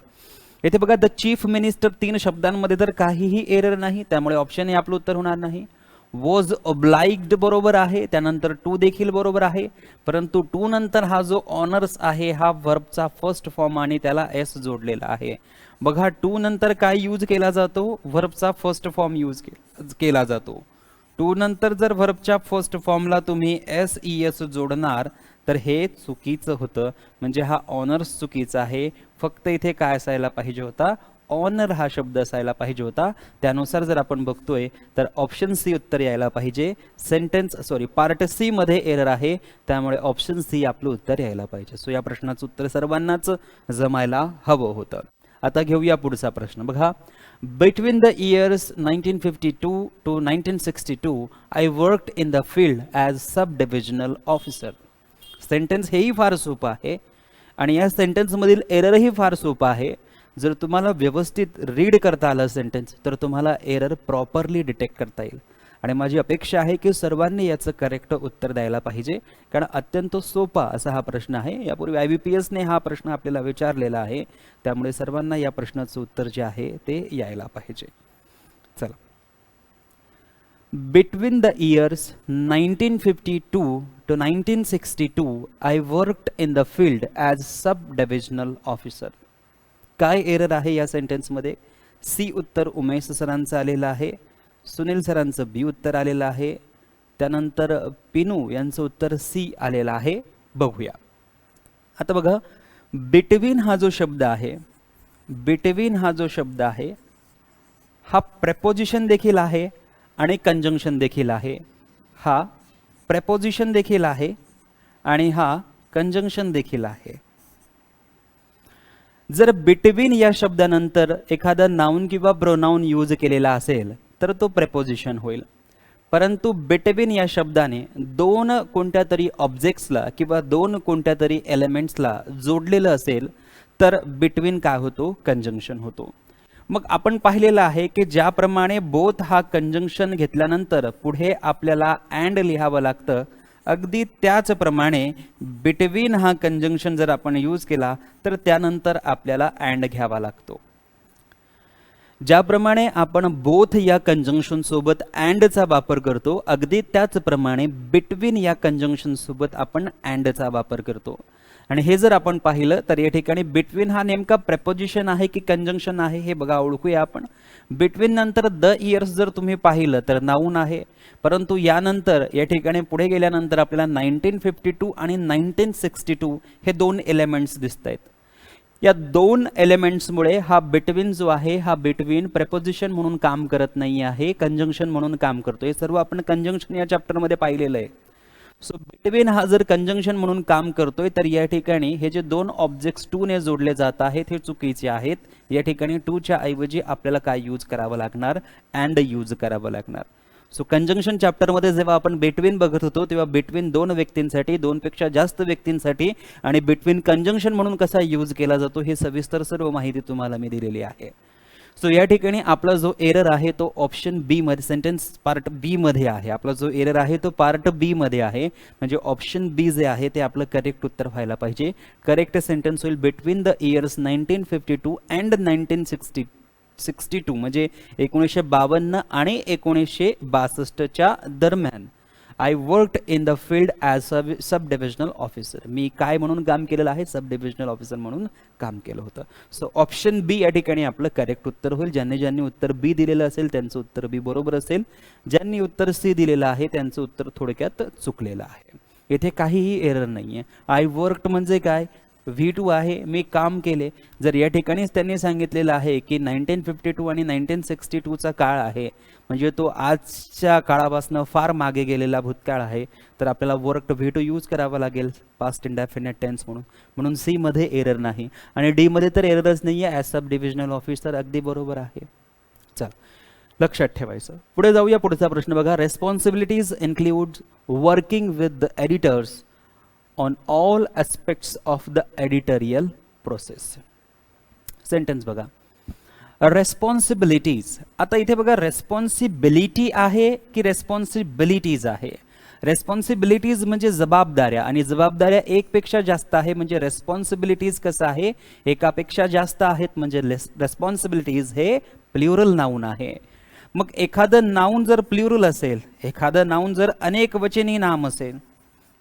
इथे बघा, द चीफ मिनिस्टर 3 शब्दांमध्ये तर काहीही एरर नाही, त्यामुळे ऑप्शन ए आपलं उत्तर होणार नाही. वॉज obliged बरोबर आहे, त्यानंतर टू देखील बरोबर आहे, परंतु टू नंतर हा जो ऑनर्स आहे हा वर्बचा फर्स्ट फॉर्म आणि त्याला एस जोडलेला आहे. बघा, टू नंतर काय यूज केला जातो? वर्बचा फर्स्ट फॉर्म यूज केला जातो. टू नंतर जर वर्बच्या फर्स्ट फॉर्मला तुम्ही SES जोडणार तर हे चुकीचं होतं, म्हणजे हा ऑनर्स चुकीचा आहे. फक्त इथे काय असायला पाहिजे होता? ऑनर हा शब्द असायला पाहिजे होता. त्यानुसार जर आपण बघतोय तर ऑप्शन सी उत्तर यायला पाहिजे. पार्ट सी मध्ये एरर आहे, त्यामुळे ऑप्शन सी आपलं उत्तर यायला पाहिजे. सो या प्रश्नाचं उत्तर सर्वांनाच जमायला हवं होतं. आता घेऊया पुढचा प्रश्न. बघा, between the years 1952 to 1962 I worked in the field as sub divisional officer. Sentence हेही फार सोपं आहे आणि या सेंटेन्समधील एररही फार सोपं आहे. जर तुम्हाला व्यवस्थित रीड करता आलं सेंटेन्स तर तुम्हाला एरर प्रॉपरली डिटेक्ट करता येईल. आणि माझी अपेक्षा आहे की सर्वांनी याचं करेक्ट उत्तर द्यायला पाहिजे, कारण अत्यंत सोपा असा हा प्रश्न आहे. यापूर्वी IBPS ने हा प्रश्न आपल्याला विचारलेला आहे, त्यामुळे सर्वांना या प्रश्नाचं उत्तर जे आहे ते यायला पाहिजे. चला, between the years 1952 to 1962 I worked in the field as sub divisional officer. काय एरर आहे या सेंटेन्समध्ये? सी उत्तर उमेश सरांचं आलेलं आहे, सुनील सरांचं बी उत्तर आलेलं आहे, त्यानंतर पिनू यांचं उत्तर सी आलेलं आहे. बघूया. आता बघा, बिटवीन हा जो शब्द आहे, बिटवीन हा जो शब्द आहे हा प्रेपोजिशन देखील आहे आणि कंजंक्शन देखील आहे. हा प्रेपोजिशन देखील आहे आणि हा कंजंक्शन देखील आहे. जर बिटवीन या शब्दानंतर एखादा नाउन किंवा प्रोनाउन यूज केलेला असेल तर तो प्रेपोजिशन होईल. परंतु बिटवीन या शब्दाने दोन कोणत्या तरी ऑब्जेक्ट्सला किंवा दोन कोणत्या तरी एलिमेंट्सला जोडलेलं असेल तर बिटवीन काय होतो, कंजंक्शन होतो. मग आपण पाहिलेलं आहे की ज्याप्रमाणे बोथ हा कंजंक्शन घेतल्यानंतर पुढे आपल्याला अँड लिहावं लागतं, अगदी त्याचप्रमाणे बिटवीन हा कंजंक्शन जर आपण यूज केला तर त्यानंतर आपल्याला अँड घ्यावा लागतो. ज्याप्रमाणे आपण बोथ या कंजंक्शन सोबत अँडचा वापर करतो, अगदी त्याचप्रमाणे बिटवीन या कंजंक्शन सोबत आपण अँडचा वापर करतो. आणि हे जर आपण पाहिलं तर या ठिकाणी बिटवीन हा नेमका प्रेपोजिशन आहे की कंजंक्शन आहे हे बघा, ओळखूया आपण. बिटवीन नंतर द इयर्स जर तुम्ही पाहिलं तर नाऊन आहे, परंतु यानंतर या ठिकाणी पुढे गेल्यानंतर आपल्याला 1952 आणि 1962 हे दोन एलिमेंट्स दिसत आहेत. या दोन एलिमेंट्समुळे हा बिटवीन जो आहे हा बिटवीन प्रेपोजिशन म्हणून काम करत नाही आहे, कंजंक्शन म्हणून काम करतो. हे सर्व आपण कंजंक्शन या चॅप्टरमध्ये पाहिलेलं आहे. सो बिटवीन हा जर कंजंक्शन म्हणून काम करतोय तर या ठिकाणी हे जे दोन ऑब्जेक्ट्स टू ने जोडले जात आहेत हे चुकीचे आहेत. या ठिकाणी टू च्या ऐवजी आपल्याला काय यूज करावं लागणार, अँड यूज करावं लागणार. सो कंजंक्शन चॅप्टरमध्ये जेव्हा आपण बिटवीन बघत होतो तेव्हा बिटवीन दोन व्यक्तींसाठी, दोनपेक्षा जास्त व्यक्तींसाठी आणि बिटवीन कंजंक्शन म्हणून कसा यूज केला जातो हे सविस्तर सर्व माहिती तुम्हाला मी दिलेली आहे. सो या ठिकाणी आपला जो एरर आहे तो ऑप्शन बी मध्ये, सेंटेन्स पार्ट बी मध्ये आहे. आपला जो एरर आहे तो पार्ट बी मध्ये आहे, म्हणजे ऑप्शन बी जे आहे ते आपलं करेक्ट उत्तर व्हायला पाहिजे. करेक्ट सेंटेन्स होईल बिटवीन द इयर्स 1952 अँड 1962, म्हणजे 1952 आणि 1962च्या दरम्यान. I worked in the field as sub divisional officer. मी काय म्हणून काम केलेलं आहे, सब डिव्हिजनल ऑफिसर म्हणून काम केलं होतं. सो ऑप्शन बी या ठिकाणी आपलं करेक्ट उत्तर होईल. ज्यांनी उत्तर बी दिलेलं असेल त्यांचं उत्तर बी बरोबर असेल. ज्यांनी उत्तर सी दिलेलं आहे त्यांचं उत्तर थोडक्यात चुकलेलं आहे. येथे काहीही एरर नाही आहे. आय वर्कड म्हणजे काय, V2 आहे, मी काम केले. जर या ठिकाणीच त्यांनी सांगितलेलं आहे की 1952 आणि 1962चा काळ आहे, म्हणजे तो आजच्या काळापासून फार मागे गेलेला भूतकाळ आहे, तर आपल्याला वर्कड V2 यूज करावा लागेल पास्ट इंडेफिनिट टेन्स म्हणून. म्हणून सी मध्ये एरर नाही आणि डी मध्ये तर एररच नाही आहे. ॲज सब डिव्हिजनल ऑफिसर अगदी बरोबर आहे. चल लक्षात ठेवायचं. पुढे जाऊया. पुढचा प्रश्न बघा. Responsibilities include working with the editors on all aspects of the editorial process. Sentence बघा. रेस्पॉन्सिबिलिटीज. आता इथे बघा रेस्पॉन्सिबिलिटी आहे की रेस्पॉन्सिबिलिटीज आहे. रेस्पॉन्सिबिलिटीज म्हणजे जबाबदाऱ्या, आणि जबाबदाऱ्या एक पेक्षा जास्त आहे म्हणजे रेस्पॉन्सिबिलिटीज कसं आहे, एकापेक्षा जास्त आहेत म्हणजे रेस्पॉन्सिबिलिटीज हे प्लुरल नाऊन आहे. मग एखादं नाऊन जर प्लुरल असेल, एखादं नाऊन जर अनेक वचनी नाम असेल,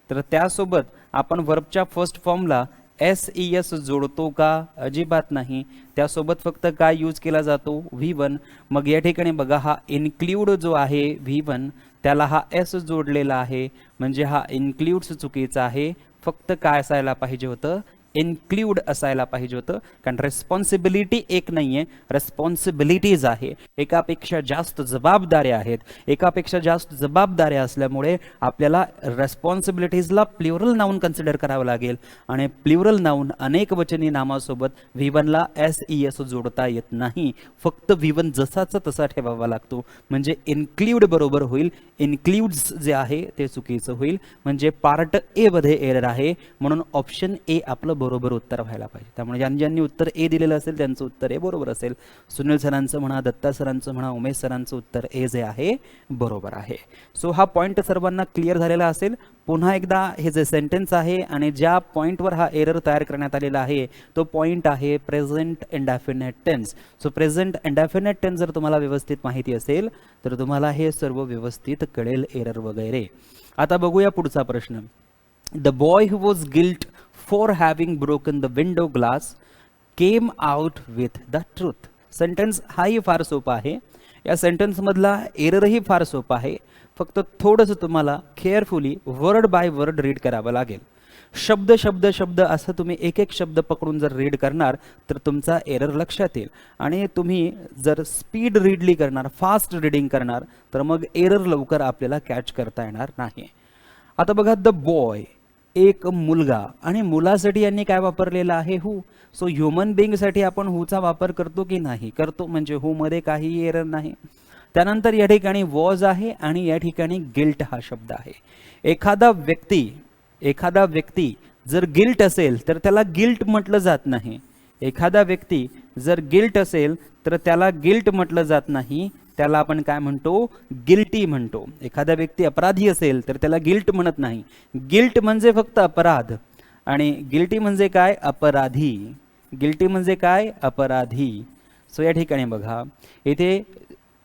तर त्यासोबत आपण वर्बच्या फर्स्ट फॉर्मला SES जोडतो का, अजिबात नाही. त्यासोबत फक्त काय यूज केला जातो, V1. मग या ठिकाणी बघा हा इन्क्ल्यूड जो आहे V1 त्याला हा S जोडलेला आहे, म्हणजे हा इन्क्ल्यूड्स चुकीचा आहे. फक्त काय असायला पाहिजे होतं, इन्क्ल्यूड असायला पाहिजे होतं. कारण रेस्पॉन्सिबिलिटी एक नाही आहे, रेस्पॉन्सिबिलिटीज आहे. एकापेक्षा जास्त जबाबदाऱ्या आहेत. एकापेक्षा जास्त जबाबदाऱ्या असल्यामुळे आपल्याला रेस्पॉन्सिबिलिटीजला प्लुरल नाऊन कन्सिडर करावं लागेल, आणि प्लुरल नाऊन अनेक वचनी नामासोबत V1ला SES जोडता येत नाही. फक्त V1 जसाचा तसा ठेवावा लागतो, म्हणजे इन्क्ल्यूड बरोबर होईल. इन्क्ल्यूड्स जे आहे ते चुकीचं होईल, म्हणजे पार्ट ए मध्ये एरर आहे. म्हणून ऑप्शन ए आपलं बरोबर उत्तर व्हायला पाहिजे. त्यामुळे ज्यांनी उत्तर ए दिलेलं असेल त्यांचं उत्तर ए बरोबर असेल. सुनील सरांचं म्हणा, दत्ता सरांचं म्हणा, उमेश सरांचं उत्तर ए जे आहे बरोबर आहे. सो हा पॉईंट सर्वांना क्लिअर झालेला असेल. पुन्हा एकदा हे जे सेंटेन्स आहे आणि ज्या पॉईंटवर हा एरर तयार करण्यात आलेला आहे तो पॉईंट आहे present indefinite tense. So present indefinite tense जर तुम्हाला व्यवस्थित माहिती असेल तर तुम्हाला हे सर्व व्यवस्थित कळेल, एरर वगैरे. आता बघूया पुढचा प्रश्न. The boy who was guilt for having broken the window glass came out with the truth. Sentence हाही फार सोपा आहे. या सेंटेन्स मधला एररही फार सोपा आहे. फक्त थोडंसं तुम्हाला carefully word by word read करावं लागेल. शब्द शब्द शब्द असं तुम्ही एक एक शब्द पकडून जर रीड करणार तर तुमचा एरर लक्षात येईल. आणि तुम्ही जर स्पीड रीडली करणार, फास्ट रीडिंग करणार, तर मग एरर लवकर आपल्याला कॅच करता येणार नाही. आता बघा, द बॉय एक मुलगा, आणि मुलासाठी यांनी काय वापरलेलं आहे, हू. सो ह्युमन बिंगसाठी आपण हूचा वापर करतो की नाही, करतो, म्हणजे हू मध्ये काही एरर नाही. त्यानंतर या ठिकाणी वॉज आहे आणि या ठिकाणी गिल्ट हा शब्द आहे. एखादा व्यक्ती जर गिल्ट असेल तर त्याला गिल्ट म्हटलं जात नाही. एखादा व्यक्ती जर गिल्ट असेल तर त्याला गिल्ट म्हटलं जात नाही, त्याला आपण काय म्हणतो, गिल्टी म्हणतो. एखादा व्यक्ती अपराधी असेल तर त्याला गिल्ट म्हणत नाही. गिल्ट म्हणजे फक्त अपराध आणि गिल्टी म्हणजे काय, अपराधी. गिल्टी म्हणजे काय, अपराधी. सो या ठिकाणी बघा इथे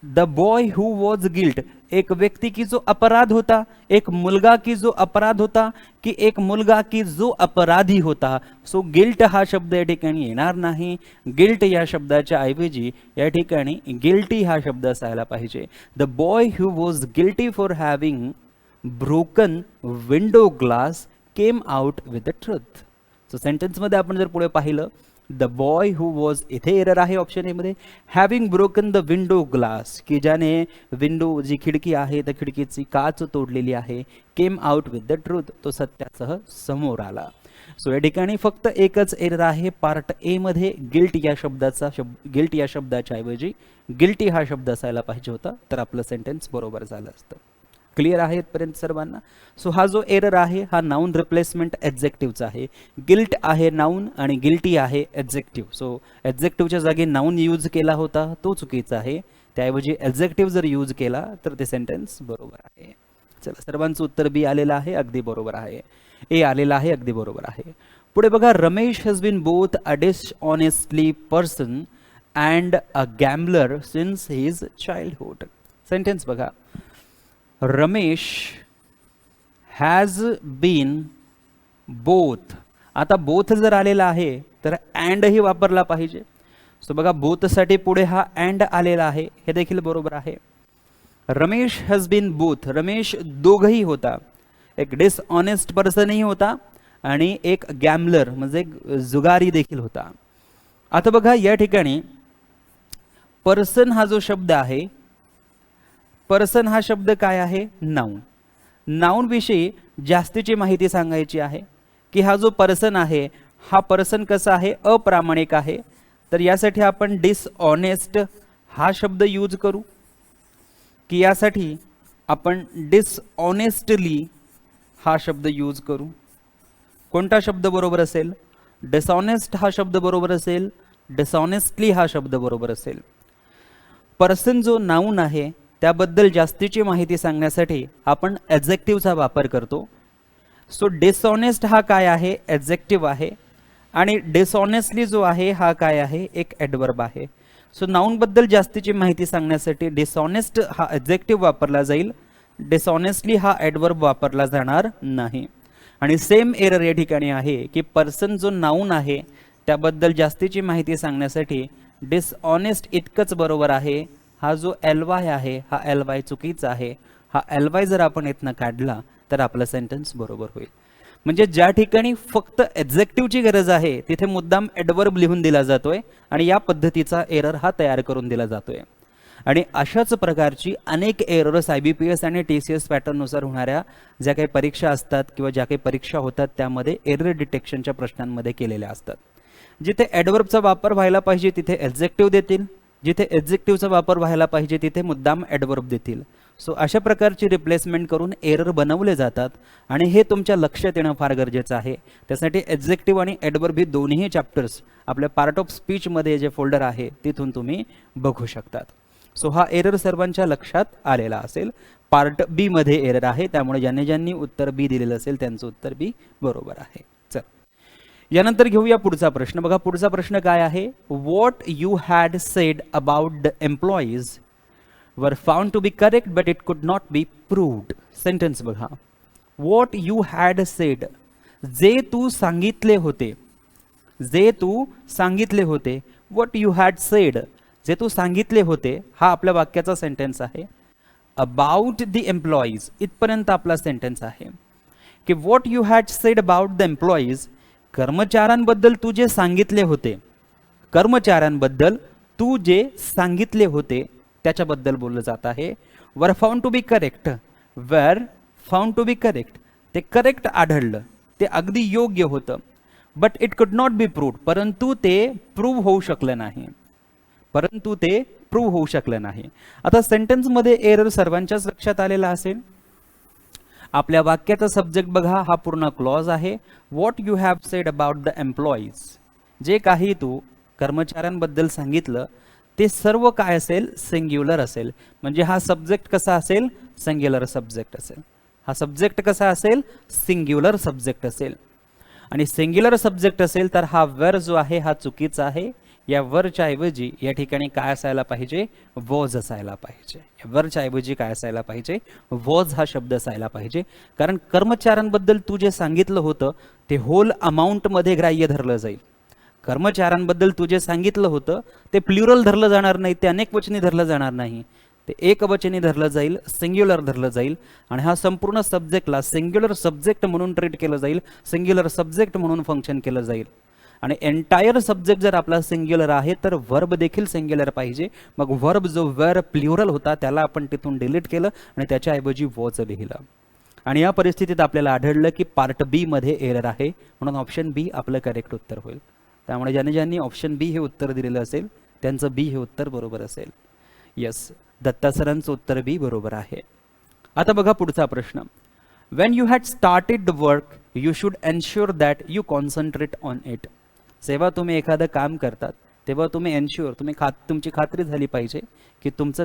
the boy who was guilt, एक व्यक्ती की जो अपराध होता, एक मुलगा की जो अपराध होता, की एक मुलगा की जो अपराधी होता. सो गिल्ट हा शब्द या ठिकाणी येणार नाही. गिल्ट या शब्दाच्या ऐवजी या ठिकाणी गिल्टी हा शब्द असायला पाहिजे. The boy who was guilty for having broken window glass came out with the truth. So सेंटेन्समध्ये आपण जर पुढे पाहिलं, द बॉय हु वॉज, इथे एरर आहे ऑप्शन ए मध्ये, having broken the window glass, की ज्याने विंडो जी खिडकी आहे त्या खिडकीची काच तोडलेली आहे, केम आउट विथ द ट्रूथ, तो सत्यासह समोर आला. सो या ठिकाणी फक्त एकच एरर आहे पार्ट ए मध्ये. गिल्ट या शब्दाच्या ऐवजी गिल्टी हा शब्द असायला पाहिजे होता, तर आपलं सेंटेन्स बरोबर झालं असतं. क्लिअर आहे इथपर्यंत सर्वांना. सो हा जो एरर आहे हा नाउन रिप्लेसमेंट ॲडजेक्टिव्हचा आहे. गिल्ट आहे नाउन आणि गिल्टी आहे ॲडजेक्टिव्ह. सो ॲडजेक्टिव्हच्या जागी नाउन यूज केला होता तो चुकीचा आहे, त्याऐवजी ॲडजेक्टिव्ह जर यूज केला तर ते सेंटेन्स बरोबर आहे. चला, सर्वांचं उत्तर बी आलेलं आहे, अगदी बरोबर आहे. ए आलेला आहे, अगदी बरोबर आहे. पुढे बघा, Ramesh has been both a dishonestly person and a gambler since his childhood. Sentence बघा, रमेश हॅज बीन बोथ. आता बोथ जर आलेला आहे तर अँड ही वापरला पाहिजे. सो बघा, बोथसाठी पुढे हा अँड आलेला आहे, हे देखील बरोबर आहे. Ramesh has been both, Ramesh दोघही होता, एक डिसऑनेस्ट पर्सनही होता आणि एक गॅम्बलर म्हणजे जुगारी देखील होता. आता बघा या ठिकाणी पर्सन हा जो शब्द आहे, पर्सन हा शब्द काय आहे, नाउन. नाउन विषयी जास्तीची माहिती सांगायची आहे की हा जो पर्सन आहे हा पर्सन कसा आहे, अप्रामाणिक आहे. तर यासाठी आपण डिसऑनेस्ट हा शब्द यूज करू, की यासाठी आपण डिसऑनेस्टली हा शब्द यूज करू. कोणता शब्द बरोबर असेल, डिसऑनेस्ट हा शब्द बरोबर असेल, डिसऑनेस्टली हा शब्द बरोबर असेल. पर्सन जो नाउन आहे त्याबद्दल जास्तीची माहिती सांगण्यासाठी आपण ॲडजेक्टिव्हचा वापर करतो. सो डिसऑनेस्ट हा काय आहे, ॲडजेक्टिव्ह आहे आणि डिसऑनेस्टली जो आहे हा काय आहे, एक ॲडवर्ब आहे. सो नाउनबद्दल जास्तीची माहिती सांगण्यासाठी डिसऑनेस्ट हा ॲडजेक्टिव्ह वापरला जाईल, डिसऑनेस्टली हा ॲडवर्ब वापरला जाणार नाही. आणि सेम एरर या ठिकाणी आहे की पर्सन जो नाउन आहे त्याबद्दल जास्तीची माहिती सांगण्यासाठी डिसऑनेस्ट इतकंच बरोबर आहे. हा जो एल वाय आहे हा एल वाय चुकीचा आहे. हा एल वाय जर आपण इथनं काढला तर आपलं सेंटेन्स बरोबर होईल. म्हणजे ज्या ठिकाणी फक्त ॲडजेक्टिव्हची गरज आहे तिथे मुद्दाम ॲडवर्ब लिहून दिला जातोय आणि या पद्धतीचा एरर हा तयार करून दिला जातोय. आणि अशाच प्रकारची अनेक एरर्स IBPS आणि TCS पॅटर्ननुसार होणाऱ्या ज्या काही परीक्षा असतात किंवा ज्या काही परीक्षा होतात त्यामध्ये एरर डिटेक्शनच्या प्रश्नांमध्ये केलेल्या असतात. जिथे ॲडवर्बचा वापर व्हायला पाहिजे तिथे ॲडजेक्टिव्ह देतील, जिथे ॲडजेक्टिव्हचा वापर व्हायला पाहिजे तिथे मुद्दाम ॲडवर्ब देतील. सो अशा प्रकारची रिप्लेसमेंट करून एरर बनवले जातात आणि हे तुमच्या लक्षात येणं फार गरजेचं आहे. त्यासाठी ॲडजेक्टिव्ह आणि ॲडवर्ब ही दोन्ही चॅप्टर्स आपल्या पार्ट ऑफ स्पीचमध्ये जे फोल्डर आहे तिथून तुम्ही बघू शकतात. सो हा एरर सर्वांच्या लक्षात आलेला असेल. पार्ट बी मध्ये एरर आहे, त्यामुळे ज्यांनी उत्तर बी दिलेलं असेल त्यांचं उत्तर बी बरोबर आहे. चल, यानंतर घेऊया पुढचा प्रश्न. बघा पुढचा प्रश्न काय आहे, what you had said about the employees were found to be correct but it could not be proved. Sentence बघा, व्हॉट यू हॅड सेड, जे तू सांगितले होते, जे तू सांगितले होते. व्हॉट यू हॅड सेड, जे तू सांगितले होते, हा आपल्या वाक्याचा सेंटेन्स आहे. अबाउट द एम्प्लॉईज इथपर्यंत आपला सेंटेन्स आहे की what you had said about the employees, कर्मचाऱ्यांबद्दल तू जे सांगितले होते, कर्मचाऱ्यांबद्दल तू जे सांगितले होते त्याच्याबद्दल बोललं जात आहे. Were found to be correct, were found to be correct, ते करेक्ट आढळलं, ते अगदी योग्य होतं. But it could not be proved, परंतु ते प्रूव्ह होऊ शकलं नाही. परंतु ते प्रूव्ह होऊ शकलं नाही. आता सेंटेन्समध्ये एरर सर्वांच्याच लक्षात आलेला असेल. आपल्या वाक्याचा सब्जेक्ट बघा, हा पूर्ण क्लॉज आहे. What you have sed about the employees, जे काही तू कर्मचाऱ्यांबद्दल सांगितलं ते सर्व काय असेल, सिंग्युलर असेल. म्हणजे हा सब्जेक्ट कसा असेल, सिंग्युलर सब्जेक्ट असेल. हा सब्जेक्ट कसा असेल, सिंग्युलर सब्जेक्ट असेल. आणि सिंग्युलर सब्जेक्ट असेल तर हा वर जो आहे हा चुकीचा आहे. या वरच्या ऐवजी या ठिकाणी काय असायला पाहिजे, वॉज असायला पाहिजे. वरच्या ऐवजी काय असायला पाहिजे, वॉज हा शब्द असायला पाहिजे. कारण कर्मचाऱ्यांबद्दल तू जे सांगितलं होतं ते होल अमाऊंटमध्ये ग्राह्य धरलं जाईल. कर्मचाऱ्यांबद्दल तू जे सांगितलं होतं ते प्लुरल धरलं जाणार नाही, ते अनेक वचनी धरलं जाणार नाही, ते एकवचनी धरलं जाईल, सिंग्युलर धरलं जाईल. आणि हा संपूर्ण सब्जेक्टला सिंग्युलर सब्जेक्ट म्हणून ट्रीट केलं जाईल, सिंग्युलर सब्जेक्ट म्हणून फंक्शन केलं जाईल. आणि एंटायर सब्जेक्ट जर आपला सिंग्युलर आहे तर वर्ब देखील सिंग्युलर पाहिजे. मग वर्ब जो वर प्लुरल होता त्याला आपण तिथून डिलीट केलं आणि त्याच्याऐवजी वॉज लिहिलं. आणि या परिस्थितीत आपल्याला आढळलं की पार्ट बी मध्ये एरर आहे, म्हणून ऑप्शन बी आपलं करेक्ट उत्तर होईल. त्यामुळे ज्यांनी ऑप्शन बी हे उत्तर दिलेलं असेल त्यांचं बी हे उत्तर बरोबर असेल. यस, दत्ता सरांचं उत्तर बी बरोबर आहे. आता बघा पुढचा प्रश्न. Wien you had started the work you should ensure that you concentrate on it. जेव्हा तुम्ही एखादं काम करतात तेव्हा तुम्ही एन्श्युअर, तुमची खात्री झाली पाहिजे की तुमचं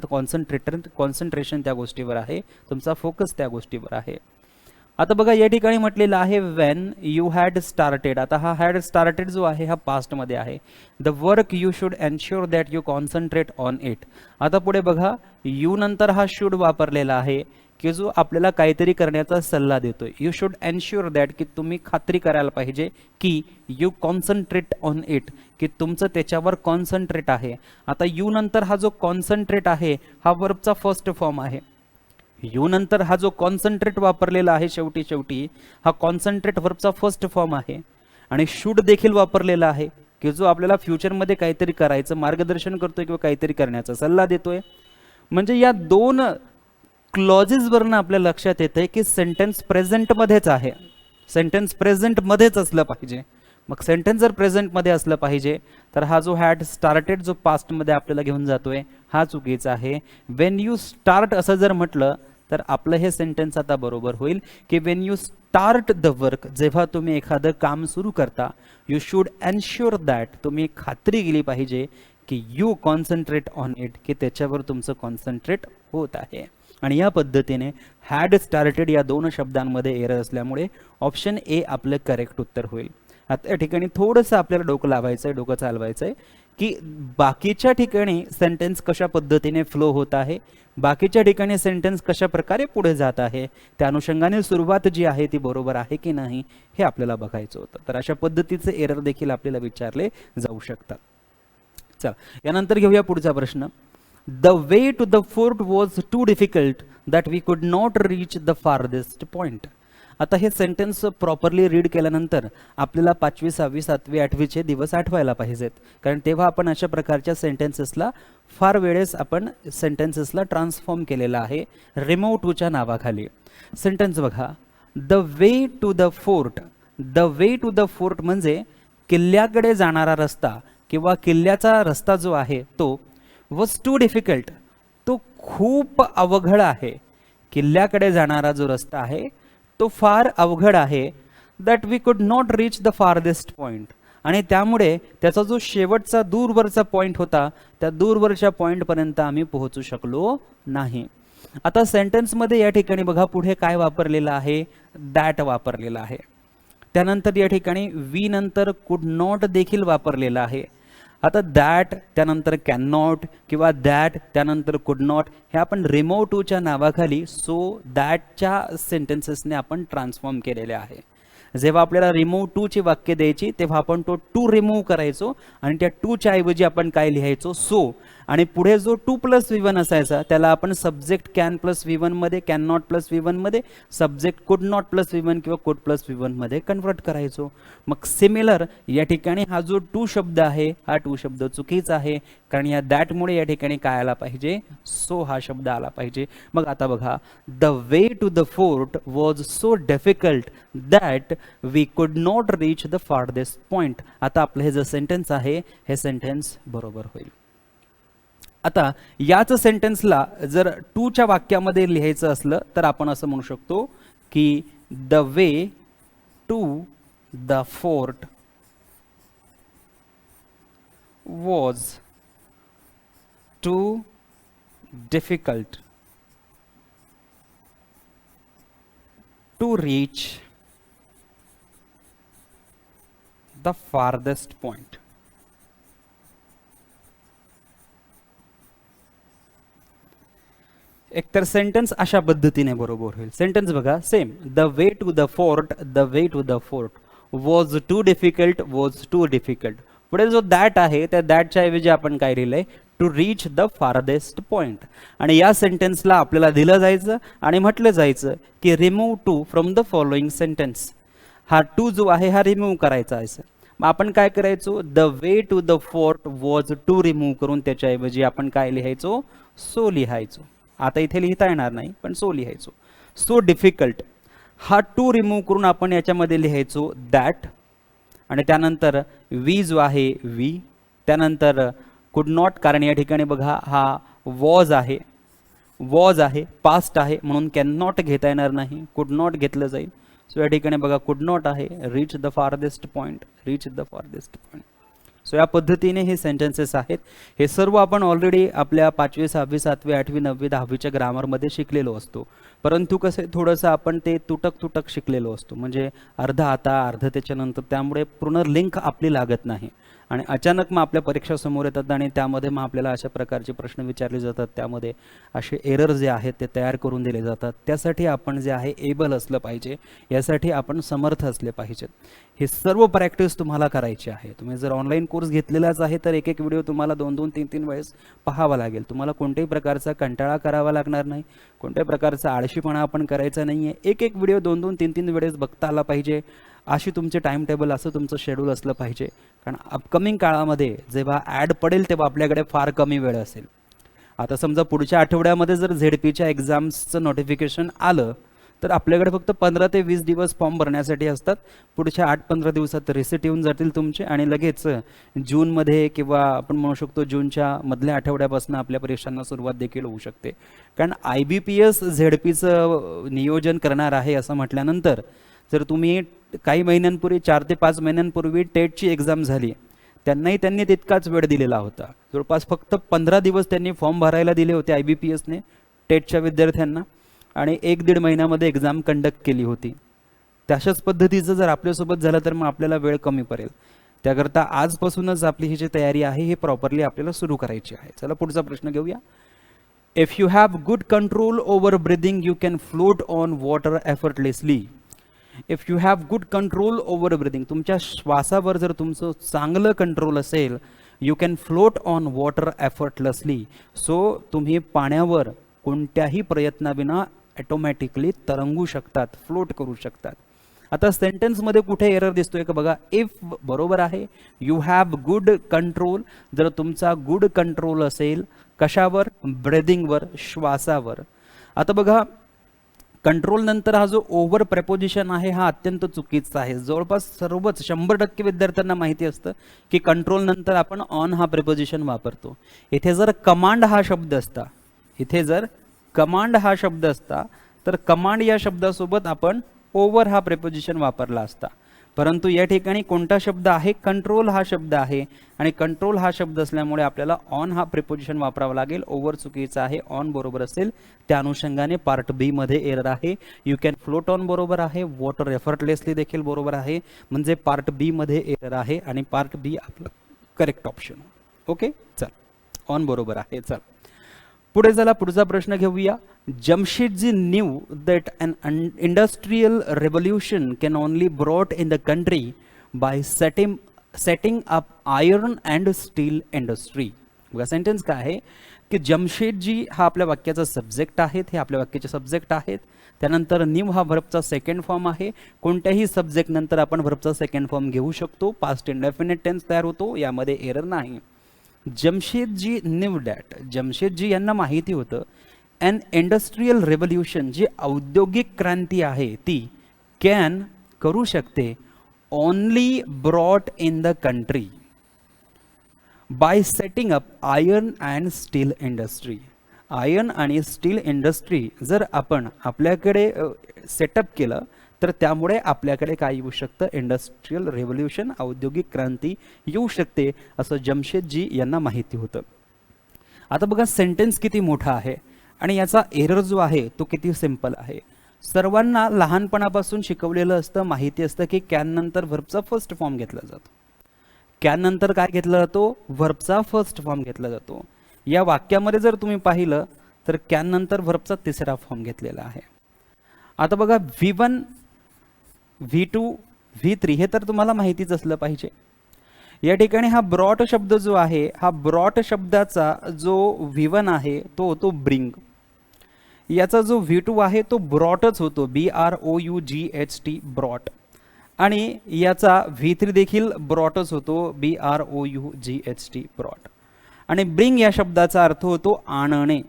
कॉन्सन्ट्रेशन त्या गोष्टीवर आहे, तुमचा फोकस त्या गोष्टीवर आहे. आता बघा या ठिकाणी म्हटलेलं आहे वेन यू हॅड स्टार्टेड. आता हा हॅड स्टार्टेड जो आहे हा पास्टमध्ये आहे. The work you should ensure that you concentrate on it. आता पुढे बघा यू नंतर हा शुड वापरलेला आहे की जो आपल्याला काहीतरी करण्याचा सल्ला देतोय. यू शुड एन्श्युअर दॅट की तुम्ही खात्री करायला पाहिजे की यू कॉन्सन्ट्रेट ऑन इट, की तुमचं त्याच्यावर कॉन्सन्ट्रेट आहे. आता यू नंतर हा जो कॉन्सन्ट्रेट आहे हा वर्बचा फर्स्ट फॉर्म आहे. यू नंतर हा जो कॉन्सन्ट्रेट वापरलेला आहे शेवटी हा कॉन्सन्ट्रेट वर्बचा फर्स्ट फॉर्म आहे. आणि शुड देखील वापरलेला आहे की जो आपल्याला फ्युचरमध्ये काहीतरी करायचं मार्गदर्शन करतोय किंवा काहीतरी करण्याचा सल्ला देतोय. म्हणजे या दोन क्लॉजेसवरनं आपल्या लक्षात येते की सेंटेन्स प्रेझेंटमध्येच आहे, सेंटेन्स प्रेझेंटमध्येच असलं पाहिजे. मग सेंटेन्स जर प्रेझेंटमध्ये असलं पाहिजे तर हा जो हॅड स्टार्टेड जो पास्टमध्ये आपल्याला घेऊन जातोय हा चुकीचा आहे. वेन यू स्टार्ट असं जर म्हटलं तर आपलं हे सेंटेन्स आता बरोबर होईल की Wien you start the work, जेव्हा तुम्ही एखादं काम सुरू करता यू शुड एन्श्युअर दॅट, तुम्ही खात्री केली पाहिजे की यू कॉन्सन्ट्रेट ऑन इट, की त्याच्यावर तुमचं कॉन्सन्ट्रेट होत आहे. आणि या पद्धतीने हॅड स्टार्टेड या दोन शब्दांमध्ये एरर असल्यामुळे ऑप्शन ए आपलं करेक्ट उत्तर होईल. आता या ठिकाणी थोडंसं आपल्याला डोकं लावायचं आहे, डोकं चालवायचं आहे की बाकीच्या ठिकाणी सेंटेन्स कशा पद्धतीने फ्लो होत आहे, बाकीच्या ठिकाणी सेंटेन्स कशा प्रकारे पुढे जात आहे, त्या अनुषंगाने सुरुवात जी आहे ती बरोबर आहे की नाही हे आपल्याला बघायचं होतं. तर अशा पद्धतीचे एरर देखील आपल्याला विचारले जाऊ शकतात. चला यानंतर घेऊया पुढचा प्रश्न. The way to the fort was too difficult that we could not reach the farthest point. आता हे सेंटेन्स प्रॉपरली रीड केल्यानंतर आपल्याला 5वी 6वी 7वी 8वीचे दिवस आठवायला पाहिजेत, कारण तेव्हा आपण अशा प्रकारच्या सेंटेन्सेसला फार वेळेस आपण सेंटेन्सेसला ट्रान्सफॉर्म केलेला आहे रिमूव्ह टूच्या नावाखाली. सेंटेन्स बघा, the way to the fort. The way to the fort म्हणजे किल्ल्याकडे जाणारा रस्ता किंवा किल्ल्याचा रस्ता जो आहे तो वॉज टू डिफिकल्ट, तो खूप अवघड आहे. किल्ल्याकडे जाणारा जो रस्ता आहे तो फार अवघड आहे. That we could not reach the farthest point, आणि त्यामुळे त्याचा जो शेवटचा दूरवरचा पॉईंट होता त्या दूरवरच्या पॉईंटपर्यंत आम्ही पोहोचू शकलो नाही. आता सेंटेन्समध्ये या ठिकाणी बघा पुढे काय वापरलेलं आहे, दॅट वापरलेला आहे. त्यानंतर या ठिकाणी वी नंतर कुड नॉट देखील वापरलेला आहे. आता दॅट त्यानंतर कॅन नॉट किंवा दॅट त्यानंतर कुड नॉट हे आपण रिमूव्ह टूच्या नावाखाली सो दॅटच्या सेंटेन्सेसने आपण ट्रान्सफॉर्म केलेले आहे. जेव्हा आपल्याला रिमूव्ह टूची वाक्य द्यायची तेव्हा आपण तो टू रिमूव्ह करायचो आणि त्या टूच्या ऐवजी आपण काय लिहायचो, सो. आणि पुढे जो 2+V1 असायचा त्याला आपण सब्जेक्ट कॅन प्लस V1 मध्ये, कॅन नॉट प्लस V1 मध्ये, सब्जेक्ट कुड नॉट प्लस V1 किंवा कुड प्लस V1 मध्ये कन्वर्ट करायचो. मग सिमिलर या ठिकाणी हा जो टू शब्द आहे हा टू शब्द चुकीचा आहे, कारण या दॅटमुळे या ठिकाणी काय आला पाहिजे, सो हा शब्द आला पाहिजे. मग आता बघा, the way to the fort was so difficult that we could not reach the farthest point. आता आपलं हे जे सेंटेन्स आहे हे सेंटेन्स बरोबर होईल. आता याच सेंटेन्सला जर टूच्या वाक्यामध्ये लिहायचं असलं तर आपण असं म्हणू शकतो की the way to the fort was too difficult to reach the farthest point. एकतर सेंटेन्स अशा पद्धतीने बरोबर होईल. सेंटेन्स बघा same, the way to the fort, the way to the fort was too difficult, was too difficult. पुढे जो that आहे त्या दॅटच्या ऐवजी आपण काय लिहिलंय, to reach the farthest point. आणि या सेंटेन्सला आपल्याला दिलं जायचं आणि म्हटलं जायचं की remove too from the following sentence. हा टू जो आहे हा रिमूव्ह करायचा आहे. मग आपण काय करायचो, the way to the fort was too remove करून त्याच्याऐवजी आपण काय लिहायचो, सो लिहायचो. आता इथे लिहिता येणार नाही पण सो लिहायचो. सो डिफिकल्ट हा टू रिमूव्ह करून आपण याच्यामध्ये लिहायचो दॅट. आणि त्यानंतर वी जो आहे वी, त्यानंतर कुड नॉट, कारण या ठिकाणी बघा हा वॉज आहे, वॉज आहे पास्ट आहे म्हणून कॅन नॉट घेता येणार नाही, कुड नॉट घेतलं जाईल. सो या ठिकाणी बघा कुड नॉट आहे, reach the farthest point, reach the farthest point. So या पद्धतीने हे सेंटेन्सेस आहेत. हे सर्व आपण ऑलरेडी आपल्या 5वी 6वी 7वी 8वी 9वी 10वीच्या ग्रामरमध्ये शिकलेलो असतो. परंतु कसं थोडंसं आपण ते तुटक तुटक शिकलेलो असतो, म्हणजे अर्ध आता अर्ध त्याच्यानंतर, त्यामुळे पूर्ण लिंक आपली लागत नाही. आणि अचानक मग आपल्या परीक्षा समोर येतात आणि त्यामध्ये मग आपल्याला अशा प्रकारचे प्रश्न विचारले जातात, त्यामध्ये असे एरर जे आहेत ते तयार करून दिले जातात. त्यासाठी आपण जे आहे एबल असलं पाहिजे, यासाठी आपण समर्थ असले पाहिजेत. हे सर्व प्रॅक्टिस तुम्हाला करायची आहे. तुम्ही जर ऑनलाईन कोर्स घेतलेलाच आहे तर एक एक व्हिडिओ तुम्हाला 2-2 3-3 वेळेस पाहावा लागेल. तुम्हाला कोणत्याही प्रकारचा कंटाळा करावा लागणार नाही, कोणत्याही प्रकारचा आळशीपणा आपण करायचा नाही आहे. एक एक व्हिडिओ 2-2 3-3 वेळेस बघता आला पाहिजे. अशी तुमचे टाइम टेबल, असं तुमचं शेड्यूल असलं पाहिजे. कारण अपकमिंग काळामध्ये जेव्हा ॲड पडेल तेव्हा आपल्याकडे फार कमी वेळ असेल. आता समजा पुढच्या आठवड्यामध्ये जर झेडपीच्या एक्झाम्सचं नोटिफिकेशन आलं तर आपल्याकडे फक्त 15 ते 20 दिवस फॉर्म भरण्यासाठी असतात. पुढच्या 8-15 दिवसात रिसिट येऊन जातील तुमचे आणि लगेच जूनमध्ये किंवा आपण म्हणू शकतो जूनच्या मधल्या आठवड्यापासून आपल्या परीक्षांना सुरुवात देखील होऊ शकते. कारण IBPS झेडपीचं नियोजन करणार आहे असं म्हटल्यानंतर जर तुम्ही काही महिन्यांपूर्वी 4 ते 5 महिन्यांपूर्वी टेटची एक्झाम झाली, त्यांनी तितकाच वेळ दिलेला होता. जवळपास फक्त 15 दिवस त्यांनी फॉर्म भरायला दिले होते IBPSने टेटच्या विद्यार्थ्यांना आणि 1-1.5 महिन्यामध्ये एक्झाम कंडक्ट केली होती. तशाच पद्धतीचं जर आपल्यासोबत झालं तर मग आपल्याला वेळ कमी पडेल. त्याकरता आजपासूनच आपली ही जी तयारी आहे ही प्रॉपरली आपल्याला सुरू करायची आहे. चला पुढचा प्रश्न घेऊया. If you have good control over breathing you can float on water effortlessly. If you have good control over breathing, तुमच्या श्वासावर जर तुमचं चांगलं कंट्रोल असेल, you can float on water effortlessly. So तुम्ही पाण्यावर कोणत्याही प्रयत्नाविना ऑटोमॅटिकली तरंगू शकतात, फ्लोट करू शकतात. आता सेंटेन्समध्ये कुठे एरर दिसतोय का बघा. इफ बरोबर आहे, यू हॅव गुड कंट्रोल, जर तुमचा गुड कंट्रोल असेल कशावर, ब्रेदिंगवर, श्वासावर. आता बघा कंट्रोल नंतर हा जो ओव्हर प्रेपोजिशन आहे हा अत्यंत चुकीचा आहे. जवळपास सर्वच 100% विद्यार्थ्यांना माहिती असतं की कंट्रोल नंतर आपण ऑन हा प्रेपोजिशन वापरतो. इथे जर कमांड हा शब्द असता, इथे जर कमांड हा शब्द असता तर कमांड या शब्दासोबत आपण ओव्हर हा प्रेपोजिशन वापरला असता. परंतु या ठिकाणी कोणता शब्द आहे, कंट्रोल हा शब्द आहे आणि कंट्रोल हा शब्द असल्यामुळे आपल्याला ऑन हा प्रिपोजिशन वापरावा लागेल. ओव्हर चुकीचा आहे, ऑन बरोबर असेल. त्या अनुषंगाने पार्ट बी मध्ये एरर आहे. यू कॅन फ्लोट ऑन बरोबर आहे, वॉटर एफर्टलेसली देखील बरोबर आहे. म्हणजे पार्ट बी मध्ये एरर आहे आणि पार्ट बी आपलं करेक्ट ऑप्शन. ओके चल, ऑन बरोबर आहे. चल पुढे चला पुढचा प्रश्न घेऊया. Jamshedji knew that an industrial revolution can only brought in the country by setting up iron and steel industry. बघा सेंटेन्स काय आहे की जमशेदजी हा आपल्या वाक्याचा सब्जेक्ट आहेत, हे आपल्या वाक्याचे सब्जेक्ट आहेत. त्यानंतर न्यू हा व्हर्बचा सेकंड फॉर्म आहे. कोणत्याही सब्जेक्ट नंतर आपण व्हर्बचा सेकंड फॉर्म घेऊ शकतो. पास्ट इंडेफिनिट टेन्स तयार होतो, यामध्ये एरर नाही. जमशेदजी न्यू दॅट, जमशेदजी यांना माहिती होतं अन इंडस्ट्रियल रेव्होल्यूशन, जी औद्योगिक क्रांती आहे ती कॅन करू शकते only brought in the country, bye setting up iron and steel industry. Iron आणि स्टील इंडस्ट्री जर आपण आपल्याकडे सेटअप केलं तर त्यामुळे आपल्याकडे काय येऊ शकतं, इंडस्ट्रियल रेव्होल्यूशन, औद्योगिक क्रांती येऊ शकते असं जमशेदजी यांना माहिती होतं. आता बघा सेंटेन्स किती मोठा आहे आणि याचा एरर जो आहे तो किती सिंपल आहे. सर्वांना लहानपणापासून शिकवलेलं असतं, माहिती असतं की कॅन नंतर व्हर्बचा फर्स्ट फॉर्म घेतला जातो. कॅन नंतर काय घेतला जातो, व्हर्बचा फर्स्ट फॉर्म घेतला जातो. या वाक्यामध्ये जर तुम्ही पाहिलं तर कॅन नंतर व्हर्बचा तिसरा फॉर्म घेतलेला आहे. आता बघा V1, V2, V3 हे तर तुम्हाला माहितीच असलं पाहिजे. या ठिकाणी हा ब्रॉट शब्द जो आहे, हा ब्रॉट शब्दाचा जो V1 आहे तो होतो ब्रिंग. याचा जो V2 आहे तो ब्रॉटच होतो, BROUGHT ब्रॉट. आणि याचा V3 देखील ब्रॉटच होतो, BROUGHT ब्रॉट. आणि ब्रिंग या शब्दाचा अर्थ होतो आणणे,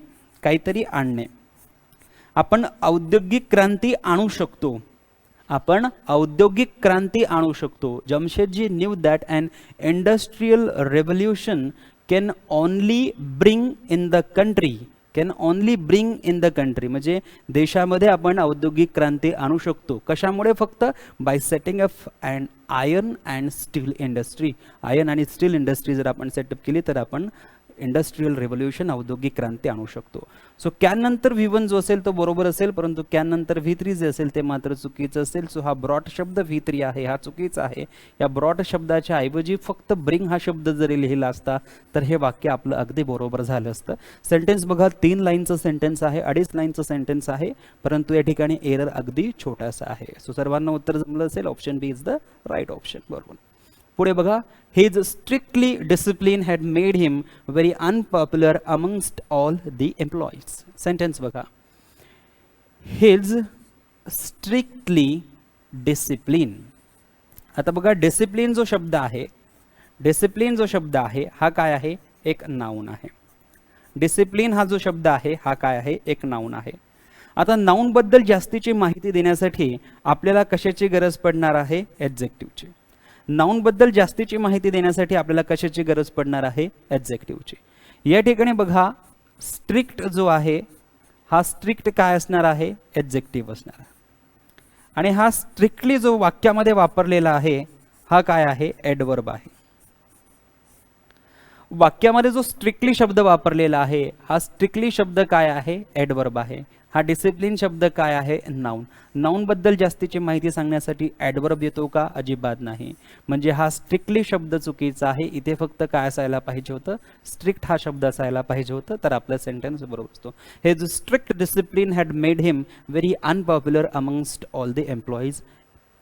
काहीतरी आणणे. आपण औद्योगिक क्रांती आणू शकतो, आपण औद्योगिक क्रांती आणू शकतो. Jamshedji knew that an industrial revolution can only bring in the country, can only bring in the country म्हणजे देशामध्ये आपण औद्योगिक क्रांती आणू शकतो. कशामुळे, फक्त by setting up and iron and steel industry. Iron आणि स्टील इंडस्ट्री जर आपण सेटअप केली तर आपण इंडस्ट्रियल रेव्होल्यूशन, औद्योगिक क्रांती आणू शकतो. सो कॅन नंतर V1 जो असेल तो बरोबर असेल, परंतु कॅन नंतर V3 जे असेल ते मात्र चुकीचं असेल. सो हा ब्रॉट शब्द V3 आहे, हा चुकीचा आहे. या ब्रॉट शब्दाच्या ऐवजी फक्त ब्रिंग हा शब्द जरी लिहिला असता तर हे वाक्य आपलं अगदी बरोबर झालं असतं. सेंटेन्स बघा 3 लाईनचं सेंटेन्स आहे, 2.5 लाईनचं सेंटेन्स आहे, परंतु या ठिकाणी एरर अगदी छोटासा आहे. सो सर्वांना उत्तर जमलं असेल, option B is the right option. बरोबर. पुढे बघा, his strictly discipline had made him very unpopular amongst all the employees. Sentence बघा, his strictly discipline. आता बघा डिसिप्लिन जो शब्द आहे, डिसिप्लिन जो शब्द आहे हा काय आहे, एक नाउन आहे. डिसिप्लिन हा जो शब्द आहे हा काय आहे, एक नाउन आहे. आता नाउन बद्दल जास्तीची माहिती देण्यासाठी आपल्याला कशाची गरज पडणार आहे, ॲडजेक्टिव्हची. नाउन बद्दल जास्तीची माहिती देण्यासाठी आपल्याला कशाची गरज पडणार आहे, ॲडजेक्टिव्हची. या ठिकाणी बघा स्ट्रिक्ट जो आहे हा स्ट्रिक्ट काय असणार आहे, ॲडजेक्टिव्ह असणार आहे. आणि हा स्ट्रिक्टली जो वाक्यामध्ये वापरलेला आहे हा काय आहे, ॲडवर्ब आहे. वाक्यामध्ये जो स्ट्रिक्टली शब्द वापरलेला आहे हा स्ट्रिक्टली शब्द काय आहे, ॲडवर्ब आहे. हा डिसिप्लिन शब्द काय आहे, नाउन. नाउन बद्दल जास्तीची माहिती सांगण्यासाठी ॲडवर्ब येतो का, अजिबात नाही. म्हणजे हा स्ट्रिक्टली शब्द चुकीचा आहे. इथे फक्त काय असायला पाहिजे होतं, स्ट्रिक्ट हा शब्द असायला पाहिजे होतं, तर आपला सेंटेन्स बरोबर असतो. हे जो strict discipline had made him very unpopular amongst all the employees.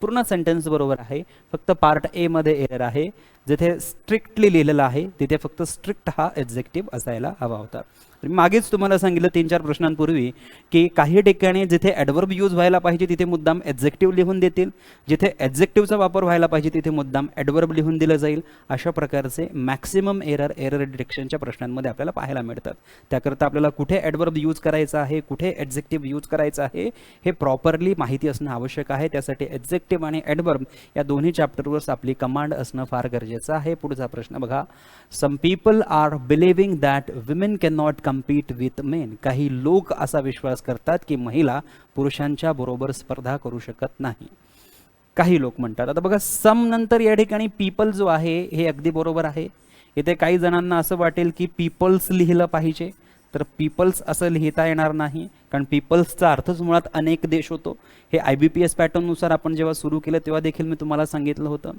पूर्ण सेंटेन्स बरोबर आहे, फक्त पार्ट ए मध्ये एरर आहे. जिथे स्ट्रिक्टली लिहिलेलं आहे तिथे फक्त स्ट्रिक्ट हा ॲडजेक्टिव्ह असायला हवा होता. मागेच तुम्हाला सांगितलं 3-4 प्रश्नांपूर्वी की काही ठिकाणी जिथे ॲडवर्ब यूज व्हायला पाहिजे तिथे मुद्दाम ॲडजेक्टिव्ह लिहून देतील, जिथे ॲडजेक्टिव्हचा वापर व्हायला पाहिजे तिथे मुद्दाम ॲडवर्ब लिहून दिलं जाईल. अशा प्रकारचे मॅक्सिमम एरर डिटेक्शनच्या प्रश्नांमध्ये आपल्याला पाहायला मिळतात. त्याकरता आपल्याला कुठे ॲडवर्ब यूज करायचा आहे, कुठे ॲडजेक्टिव्ह यूज करायचा आहे हे प्रॉपरली माहिती असणं आवश्यक आहे. त्यासाठी ॲडजेक्टिव्ह आणि ॲडवर्ब या दोन्ही चॅप्टरवर आपली कमांड असणं फार गरजेचं आहे. पुढचा प्रश्न बघा, some people are believing that women can not compete with men. काही लोक असा विश्वास करतात की महिला पुरुषांच्या बरोबर स्पर्धा करू शकत नाही. काही लोक म्हणतात. आता बघा सम नंतर या ठिकाणी पीपल जो आहे हे अगदी बरोबर आहे. इथे काही जणांना असं वाटेल की पीपल्स लिहिलं पाहिजे, तर पीपल्स असं लिहिता येणार नाही, कारण पीपल्सचा अर्थच मुळात अनेक देश होतो. हे IBPS पॅटर्ननुसार आपण जेव्हा सुरू केलं तेव्हा देखील मी तुम्हाला सांगितलं होतं.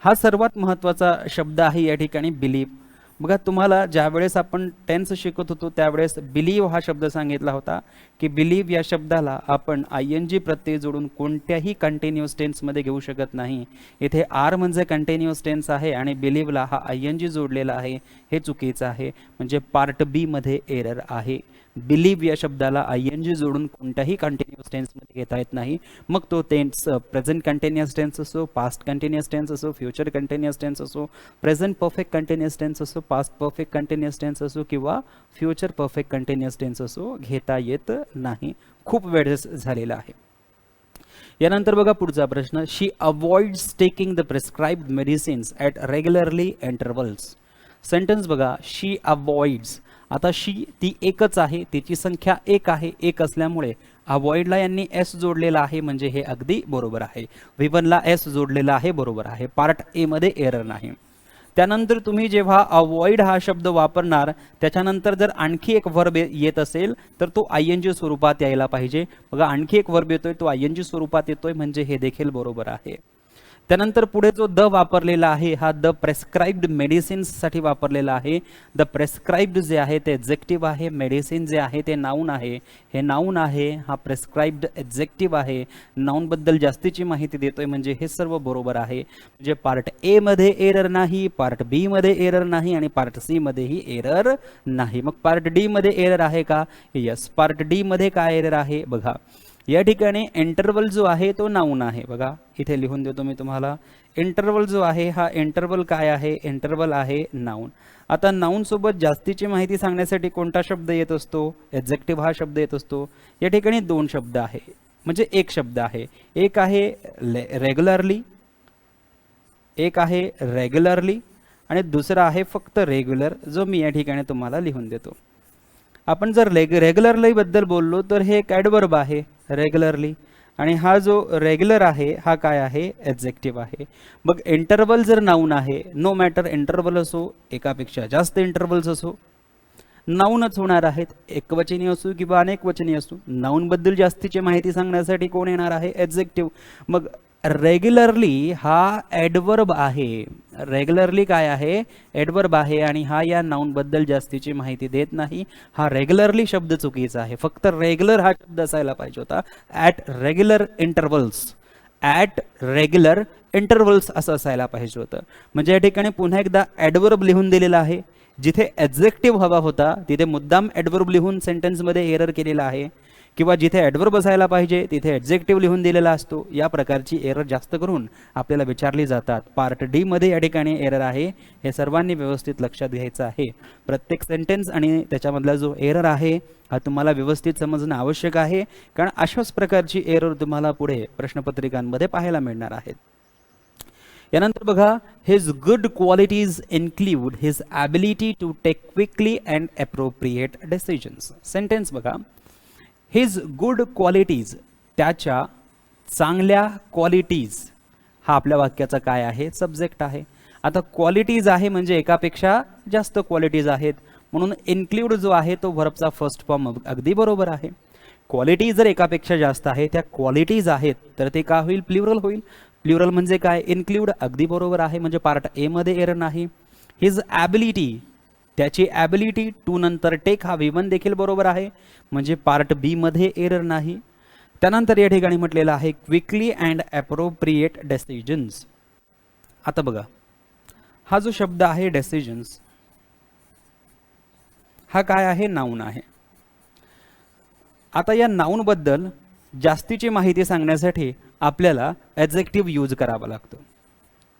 हा सर्वात महत्त्वाचा शब्द आहे या ठिकाणी बिलीव्ह. बघा तुम्हाला ज्या वेळेस आपण टेन्स शिकत होतो त्यावेळेस बिलीव्ह हा शब्द सांगितला होता की बिलीव्ह या शब्दाला आपण ING प्रत्यय जोडून कोणत्याही कंटिन्युअस टेन्समध्ये घेऊ शकत नाही. इथे आर म्हणजे कंटिन्युअस टेन्स आहे आणि बिलीव्हला हा ING जोडलेला आहे, हे चुकीचं आहे. म्हणजे पार्ट बी मध्ये एरर आहे. बिलीव्ह या शब्दाला ING जोडून कोणत्याही कंटिन्युअस टेन्समध्ये घेता येत नाही. मग तो टेन्स प्रेझेंट कंटिन्युअस टेन्स असो, पास्ट कंटिन्युअस टेन्स असो, फ्युचर कंटिन्युअस टेन्स असो, प्रेझेंट परफेक्ट कंटिन्युअस टेन्स असो, पास्ट परफेक्ट कंटिन्युअस टेन्स असो किंवा फ्युचर परफेक्ट कंटिन्युअस टेन्स असो, घेता येत नाही. खूप वेळेस झालेला आहे. यानंतर बघा पुढचा प्रश्न, she avoids taking the prescribed medicines at regularly intervals. Sentence बघा, शी अवॉइड्स. आता शी ती एकच आहे, तिची संख्या एक आहे, एक असल्यामुळे अवॉइडला यांनी एस जोडलेला आहे, म्हणजे हे अगदी बरोबर आहे. V1 ला एस जोडलेला आहे, बरोबर आहे. पार्ट ए मध्ये एरर नाही. त्यानंतर तुम्ही जेव्हा अवॉइड हा शब्द वापरणार त्याच्यानंतर जर आणखी एक वर्ब येत असेल तर तो ING स्वरूपात यायला पाहिजे. बघा आणखी एक वर्ब येतोय, तो ING स्वरूपात येतोय, म्हणजे हे देखील बरोबर आहे. त्यानंतर पुढे जो द वापरलेला आहे हा द प्रेस्क्राइब्ड मेडिसिन्ससाठी वापरलेला आहे. द प्रेस्क्राइब्ड जे आहे ते एक्झेक्टिव्ह आहे, मेडिसिन जे आहे ते नाऊन आहे. हे नाऊन आहे, हा प्रेस्क्राइब्ड एक्झेक्टिव्ह आहे. नाऊनबद्दल जास्तीची माहिती देतोय, म्हणजे हे सर्व बरोबर आहे. म्हणजे पार्ट ए मध्ये एरर नाही, पार्ट बी मध्ये एरर नाही आणि पार्ट सी मध्येही एरर नाही. मग पार्ट डी मध्ये एरर आहे का? यस. पार्ट डी मध्ये काय एरर आहे बघा, या ठिकाणी इंटरवल जो आहे तो नाऊन आहे. बघा इथे लिहून देतो मी तुम्हाला. इंटरवल जो आहे हा इंटरवल काय आहे? इंटरवल आहे नाऊन. आता नाऊन सोबत जास्तीची माहिती सांगण्यासाठी कोणता शब्द येत असतो? एक्झेक्टिव्ह हा शब्द येत असतो. या ठिकाणी दोन शब्द आहे, म्हणजे एक शब्द आहे. एक आहे रेग्युलरली, एक आहे रेग्युलरली आणि दुसरा आहे फक्त रेग्युलर, जो मी या ठिकाणी तुम्हाला लिहून देतो. आपण जर रेग्युलरली बद्दल बोललो तर हे एक ॲडवर्ब आहे रेग्युलरली, आणि हा जो रेग्युलर आहे हा काय आहे? एक्झेक्टिव्ह आहे. मग इंटरवल जर नाऊन आहे, नो मॅटर इंटरवल असो, एकापेक्षा जास्त इंटरवल्स असो, नाऊनच होणार आहेत. एकवचनी असो किंवा अनेकवचनी असो, नाऊनबद्दल जास्तीची माहिती सांगण्यासाठी कोण येणार आहे? एक्झेक्टिव्ह. मग रेग्युलरली हा ॲडवर्ब आहे. रेग्युलरली काय आहे? ॲडवर्ब आहे, आणि हा या नाऊनबद्दल जास्तीची माहिती देत नाही. हा रेग्युलरली शब्द चुकीचा आहे. फक्त रेग्युलर हा शब्द असायला पाहिजे होता. At regular intervals, at regular intervals असं असायला पाहिजे होतं. म्हणजे या ठिकाणी पुन्हा एकदा ॲडवर्ब लिहून दिलेला आहे. जिथे एक्झेक्टिव्ह हवा होता तिथे मुद्दाम ॲडवर्ब लिहून सेंटेन्समध्ये एरर केलेला आहे, किंवा जिथे ॲडवर्ब असायला पाहिजे तिथे एक्झेक्टिव्ह लिहून दिलेला असतो. या प्रकारची एरर जास्त करून आपल्याला विचारली जातात. पार्ट डी मध्ये या ठिकाणी एरर आहे, हे सर्वांनी व्यवस्थित लक्षात घ्यायचं आहे. प्रत्येक सेंटेन्स आणि त्याच्यामधला जो एरर आहे हा तुम्हाला व्यवस्थित समजणं आवश्यक आहे, कारण अशाच प्रकारची एरर तुम्हाला पुढे प्रश्नपत्रिकांमध्ये पाहायला मिळणार आहेत. यानंतर बघा, his good qualities include his ability to take quickly and appropriate decisions. Sentence बघा, हिज गुड क्वालिटीज, त्याच्या चांगल्या क्वालिटीज, हा आपल्या वाक्याचा काय आहे? सब्जेक्ट आहे. आता क्वालिटीज आहे म्हणजे एकापेक्षा जास्त क्वालिटीज आहेत, म्हणून इन्क्लूड जो आहे तो व्हर्बचा फर्स्ट फॉर्म अगदी बरोबर आहे. क्वालिटी जर एकापेक्षा जास्त आहे, त्या क्वालिटीज आहेत, तर ते का होईल? प्ल्युरल होईल. प्ल्युरल म्हणजे काय? इन्क्लूड. अगदी बरोबर आहे, म्हणजे पार्ट ए मध्ये एरर नाही. हिज ॲबिलिटी, त्याची ॲबिलिटी, टू नंतर टेक हा V1 देखील बरोबर आहे, म्हणजे पार्ट बी मध्ये एरर नाही. त्यानंतर या ठिकाणी म्हटलेलं आहे क्विकली अँड अप्रोप्रिएट डिसिजन्स. आता बघा, हा जो शब्द आहे डिसिजन्स, हा काय आहे? नाऊन आहे. आता या नाऊन बद्दल जास्तीची माहिती सांगण्यासाठी आपल्याला ॲडजेक्टिव्ह यूज करावा लागतो.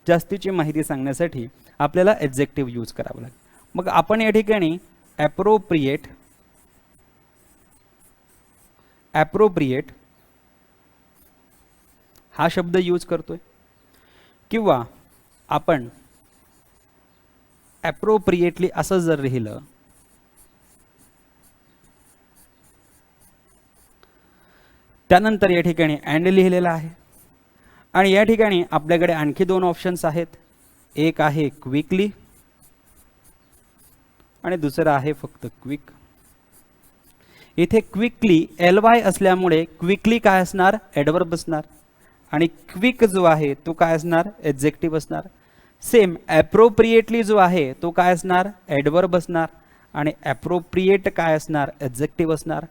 जास्तीची माहिती सांगण्यासाठी आपल्याला ॲडजेक्टिव्ह यूज करावा लागतो. मग आपण या ठिकाणी ॲप्रोप्रिएट हा शब्द यूज करतोय, किंवा आपण ॲप्रोप्रिएटली असं जर लिहिलं त्यानंतर या ठिकाणी अँड लिहिलेला आहे, आणि या ठिकाणी आपल्याकडे आणखी दोन ऑप्शन्स आहेत. एक आहे क्विकली आणि दुसरं आहे फक्त क्विक. इथे क्विकली LY असल्यामुळे क्विकली काय असणार? ॲडवर्ब असणार, आणि क्विक जो आहे तो काय असणार? एक्झेक्टिव्ह असणार. सेम ॲप्रोप्रिएटली जो आहे तो काय असणार? ॲडवर्ब असणार, आणि ॲप्रोप्रिएट काय असणार? एक्झेक्टिव्ह असणार.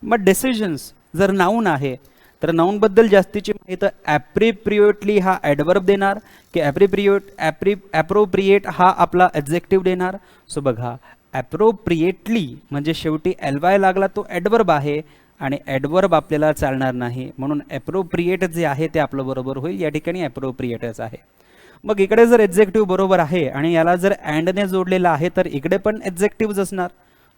मग डिसिजन्स जर नाऊन आहे तर नाऊन बद्दल जास्तीची माहिती ॲप्रोप्रिएटली हा ॲडवर्ब देणार, की ॲप्रोप्रिएट हा आपला एक्झेक्टिव्ह देणार. सो बघा, ॲप्रोप्रिएटली म्हणजे शेवटी LY लागला तो ॲडवर्ब आहे, आणि ॲडवर्ब आपल्याला चालणार नाही, म्हणून ॲप्रोप्रिएट जे आहे ते आपलं बरोबर होईल. या ठिकाणी ॲप्रोप्रिएटच आहे. मग इकडे जर एक्झेक्टिव्ह बरोबर आहे आणि याला जर अँडने जोडलेला आहे तर इकडे पण एक्झेक्टिव्हच असणार.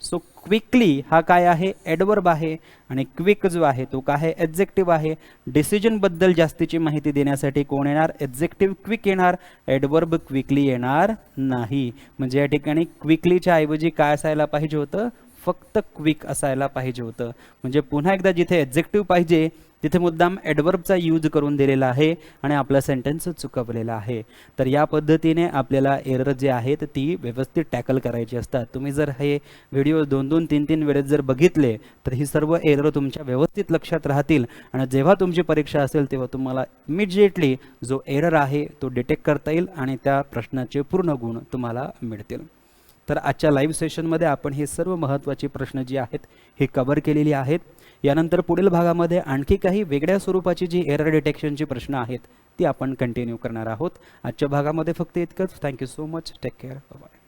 सो क्विकली हा काय आहे, ॲडवर्ब आहे, आणि क्विक जो आहे तो काय आहे, ॲडजेक्टिव्ह आहे. डिसिजनबद्दल जास्तीची माहिती देण्यासाठी कोण येणार, ॲडजेक्टिव्ह क्विक येणार, ॲडवर्ब क्विकली येणार नाही. म्हणजे या ठिकाणी क्विकलीच्या ऐवजी काय असायला पाहिजे होतं, फक्त क्विक असायला पाहिजे होतं. म्हणजे पुन्हा एकदा जिथे ॲडजेक्टिव्ह पाहिजे तिथे मुद्दाम ॲडवर्बचा यूज करून दिलेला आहे आणि आपलं सेंटेन्स चुकवलेलं आहे. तर या पद्धतीने आपल्याला एरर जे आहेत ती व्यवस्थित टॅकल करायची असतात. तुम्ही जर हे व्हिडिओ 2-2, 3-3 वेळेस जर बघितले तर ही सर्व एरर तुमच्या व्यवस्थित लक्षात राहतील आणि जेव्हा तुमची परीक्षा असेल तेव्हा तुम्हाला इमिजिएटली जो एरर आहे तो डिटेक्ट करता येईल आणि त्या प्रश्नाचे पूर्ण गुण तुम्हाला मिळतील. तर आजच्या लाईव्ह सेशनमध्ये आपण हे सर्व महत्त्वाचे प्रश्न जी आहेत हे कव्हर केलेली आहेत. यानंतर पुढील भागामध्ये आणखी काही वेगळ्या स्वरूपाची जी एरर डिटेक्शनची प्रश्न आहेत ती आपण कंटिन्यू करणार आहोत. आजच्या भागामध्ये फक्त इतकंच. Thank you so much. Take care. Bye.